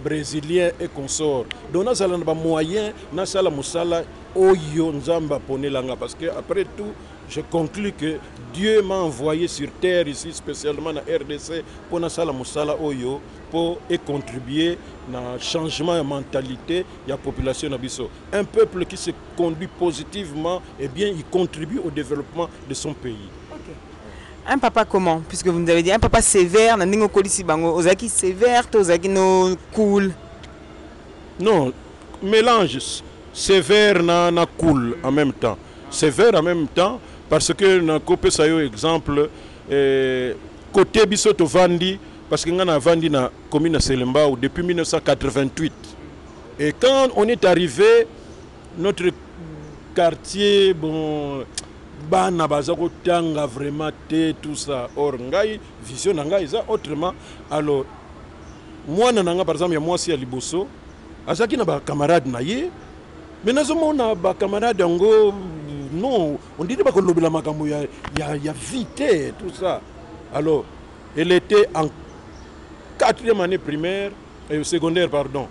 S5: brésilien et consort. Donc na sala na ba moyen na sala musala oyo nzamba ponelanga, parce que après tout je conclus que Dieu m'a envoyé sur terre ici, spécialement dans RDC, pour na musala oyo, pour contribuer à changement de mentalité de la population nabiso. Un peuple qui se conduit positivement, eh bien, il contribue au développement de son pays.
S1: Okay. Un papa comment? Puisque vous nous avez dit un papa sévère, nandingo kolisi bango, ozaki sévère, ozaki no cool.
S5: Non, mélange sévère na cool en même temps. Sévère en même temps. Parce que na copé ça yo exemple côté biso to vandi, parce que ngana vandi na commune Selemba depuis 1988. Et quand on est arrivé, notre quartier, bon, bana bazako tanga vraiment tout ça. Or ngai vision ngai ça autrement. Alors moi nanga par exemple, moi si à Liboso, azaki na ba camarade na ye, mais nazomona ba camarade ngo non, on dirait pas que l'obéla makambo ya vite tout ça. Alors, elle était en 4e année primaire et secondaire, pardon.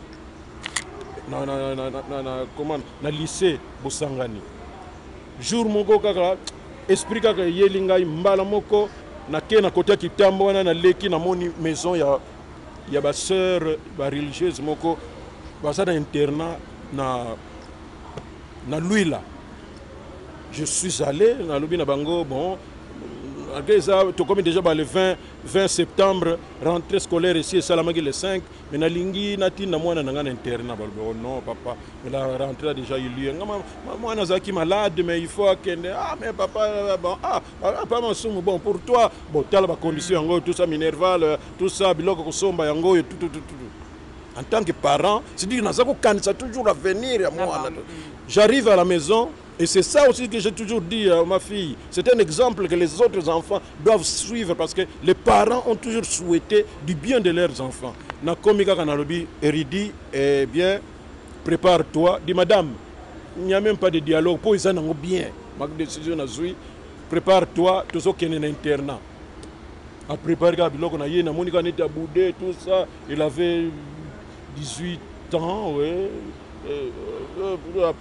S5: Na lycée Bosangani. Jour moko kaka esprit kaka yelinga mbala moko na ke na côté kitambo na leki na moni maison ya ba sœur ba religieuse moko basa na internat na Luila. Je suis allé dans le Bango, bon, comme déjà le 20 septembre, rentrée scolaire ici, Salamagi le 5, mais na lingi nati na mwana nanga internat non papa, mais la rentrée a déjà eu lieu. Moi nazaki malade mais il faut qu'elle mais papa bon pas Massoumou bon pour toi bon tala ba condition yango tout ça minerval tout ça biloko ko somba yango tout. En tant que parent, c'est dire nazako kanisa toujours à venir à moi. J'arrive à la maison. Et c'est ça aussi que j'ai toujours dit à ma fille. C'est un exemple que les autres enfants doivent suivre parce que les parents ont toujours souhaité du bien de leurs enfants. Nakomika Kanalobi, Eridi, eh bien, prépare-toi. Dis madame, il n'y a même pas de dialogue. Pour ils en ont bien. Ma décision a joué. Prépare-toi, tout ce qui est un internat. À préparer Gabiloko, na Monika n'était boudé, tout ça. Il avait 18 ans, ouais.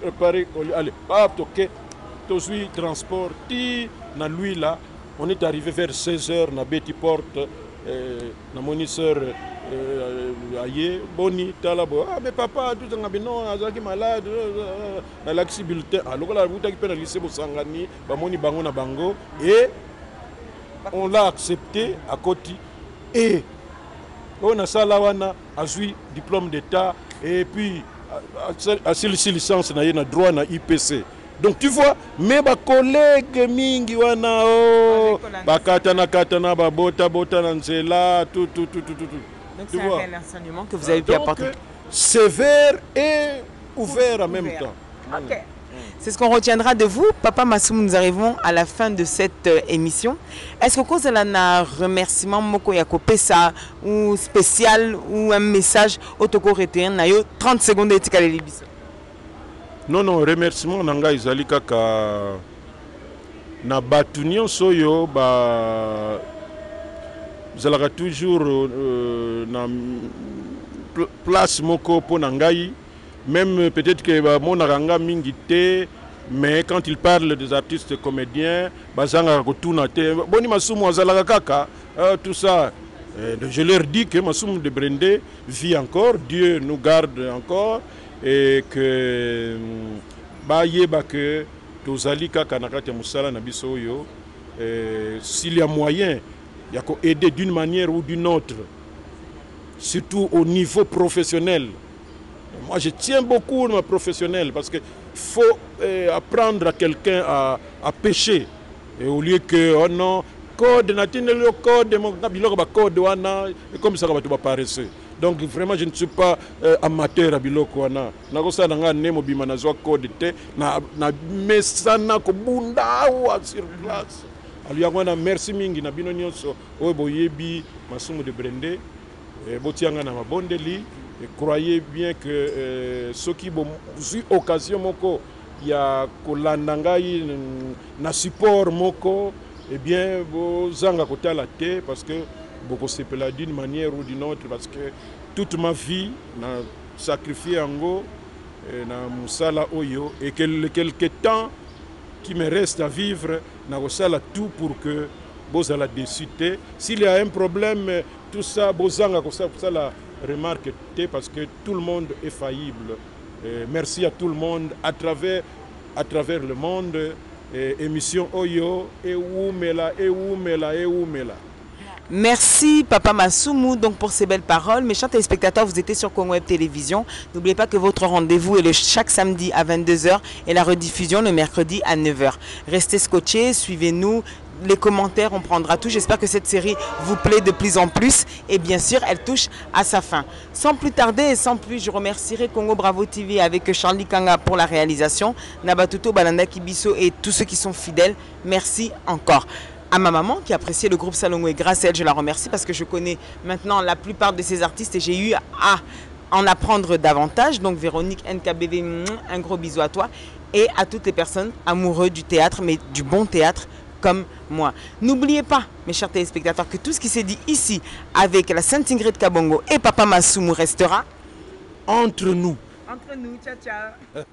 S5: Préparer, allez, hop, ok, tout suite transport, na lui là, on est arrivé vers 16h, na Betty Porte, na monisseur aïe, boni, talabo, ah mais papa, tout ça, non, azaki malade, na l'accessibilité, alors là, vous avez pu lycée Bosangani, bamoni bango na bango, et on l'a accepté à côté, et on a ça là, on a eu diplôme d'état, et puis à celui-ci licence na droit na IPC. Donc tu vois, mes collègues mingi wana o bakatana babota nzela tout.
S1: Donc c'est un réel enseignement que vous avez pu apporter.
S5: Sévère et ouvert en même temps.
S1: Ok. C'est ce qu'on retiendra de vous. Papa Massoumou, nous arrivons à la fin de cette émission. Est-ce que vous avez un remerciement Moko Yakopesa ou spécial ou un message autoco retenir 30 secondes de Tikalebiso?
S5: Non, remerciement nanga izali kaka na batunion soyo ba zalaka toujours na place moko po nangai. Même peut-être que mon aranga mingité, mais quand il parle des artistes comédiens, bazanga kotuna te boni Massoumou azalaka kaka tout ça. Je leur dis que Massoumou de Brendé vit encore, Dieu nous garde encore et que yeba que tozali kaka nakati musala na biso yo s'il y a moyen il y a aider d'une manière ou d'une autre, surtout au niveau professionnel. Moi, je tiens beaucoup à ma professionnelle parce qu'il faut apprendre à quelqu'un à pêcher. Et au lieu que, oh non, code, comme ça, va paresseux. Donc, vraiment, je ne suis pas amateur à Biloko. Nagosa nanga nemo bimanazwa code te na mesana ko bunda sur place. Alors, merci mingi na bino nyonso obo yebi Massoumou de Brendé botianga na mabondeli. Et croyez bien que ceux qui ont eu occasion moko ya kolandangai na support moko eh bien bozanga kotala te parce que beaucoup se pela d'une manière ou d'une autre parce que toute ma vie na sacrifié ango na musala oyo et quelques temps qui me reste à vivre na kosala tout pour que bozala décité s'il y a un problème tout ça bozanga kosala remarque parce que tout le monde est faillible. Merci à tout le monde à travers le monde. Émission Oyo, Eoumela.
S1: Merci Papa Massoumou donc pour ces belles paroles. Mes chers téléspectateurs, vous étiez sur Congo Web Télévision. N'oubliez pas que votre rendez-vous est chaque samedi à 22h et la rediffusion le mercredi à 9h. Restez scotchés, suivez-nous. Les commentaires, on prendra tout. J'espère que cette série vous plaît de plus en plus. Et bien sûr, elle touche à sa fin. Sans plus tarder et sans plus, je remercierai Congo Bravo TV avec Charlie Kanga pour la réalisation. Nabatuto, Balanda Kibiso et tous ceux qui sont fidèles. Merci encore. À ma maman qui appréciait le groupe Salongwe, grâce à elle, je la remercie parce que je connais maintenant la plupart de ces artistes et j'ai eu à en apprendre davantage. Donc Véronique NKBV, un gros bisou à toi et à toutes les personnes amoureuses du théâtre, mais du bon théâtre comme moi. N'oubliez pas, mes chers téléspectateurs, que tout ce qui s'est dit ici avec la Sainte Ingrid Kabongo et Papa Massoumou restera
S5: entre nous.
S1: Entre nous, ciao ciao.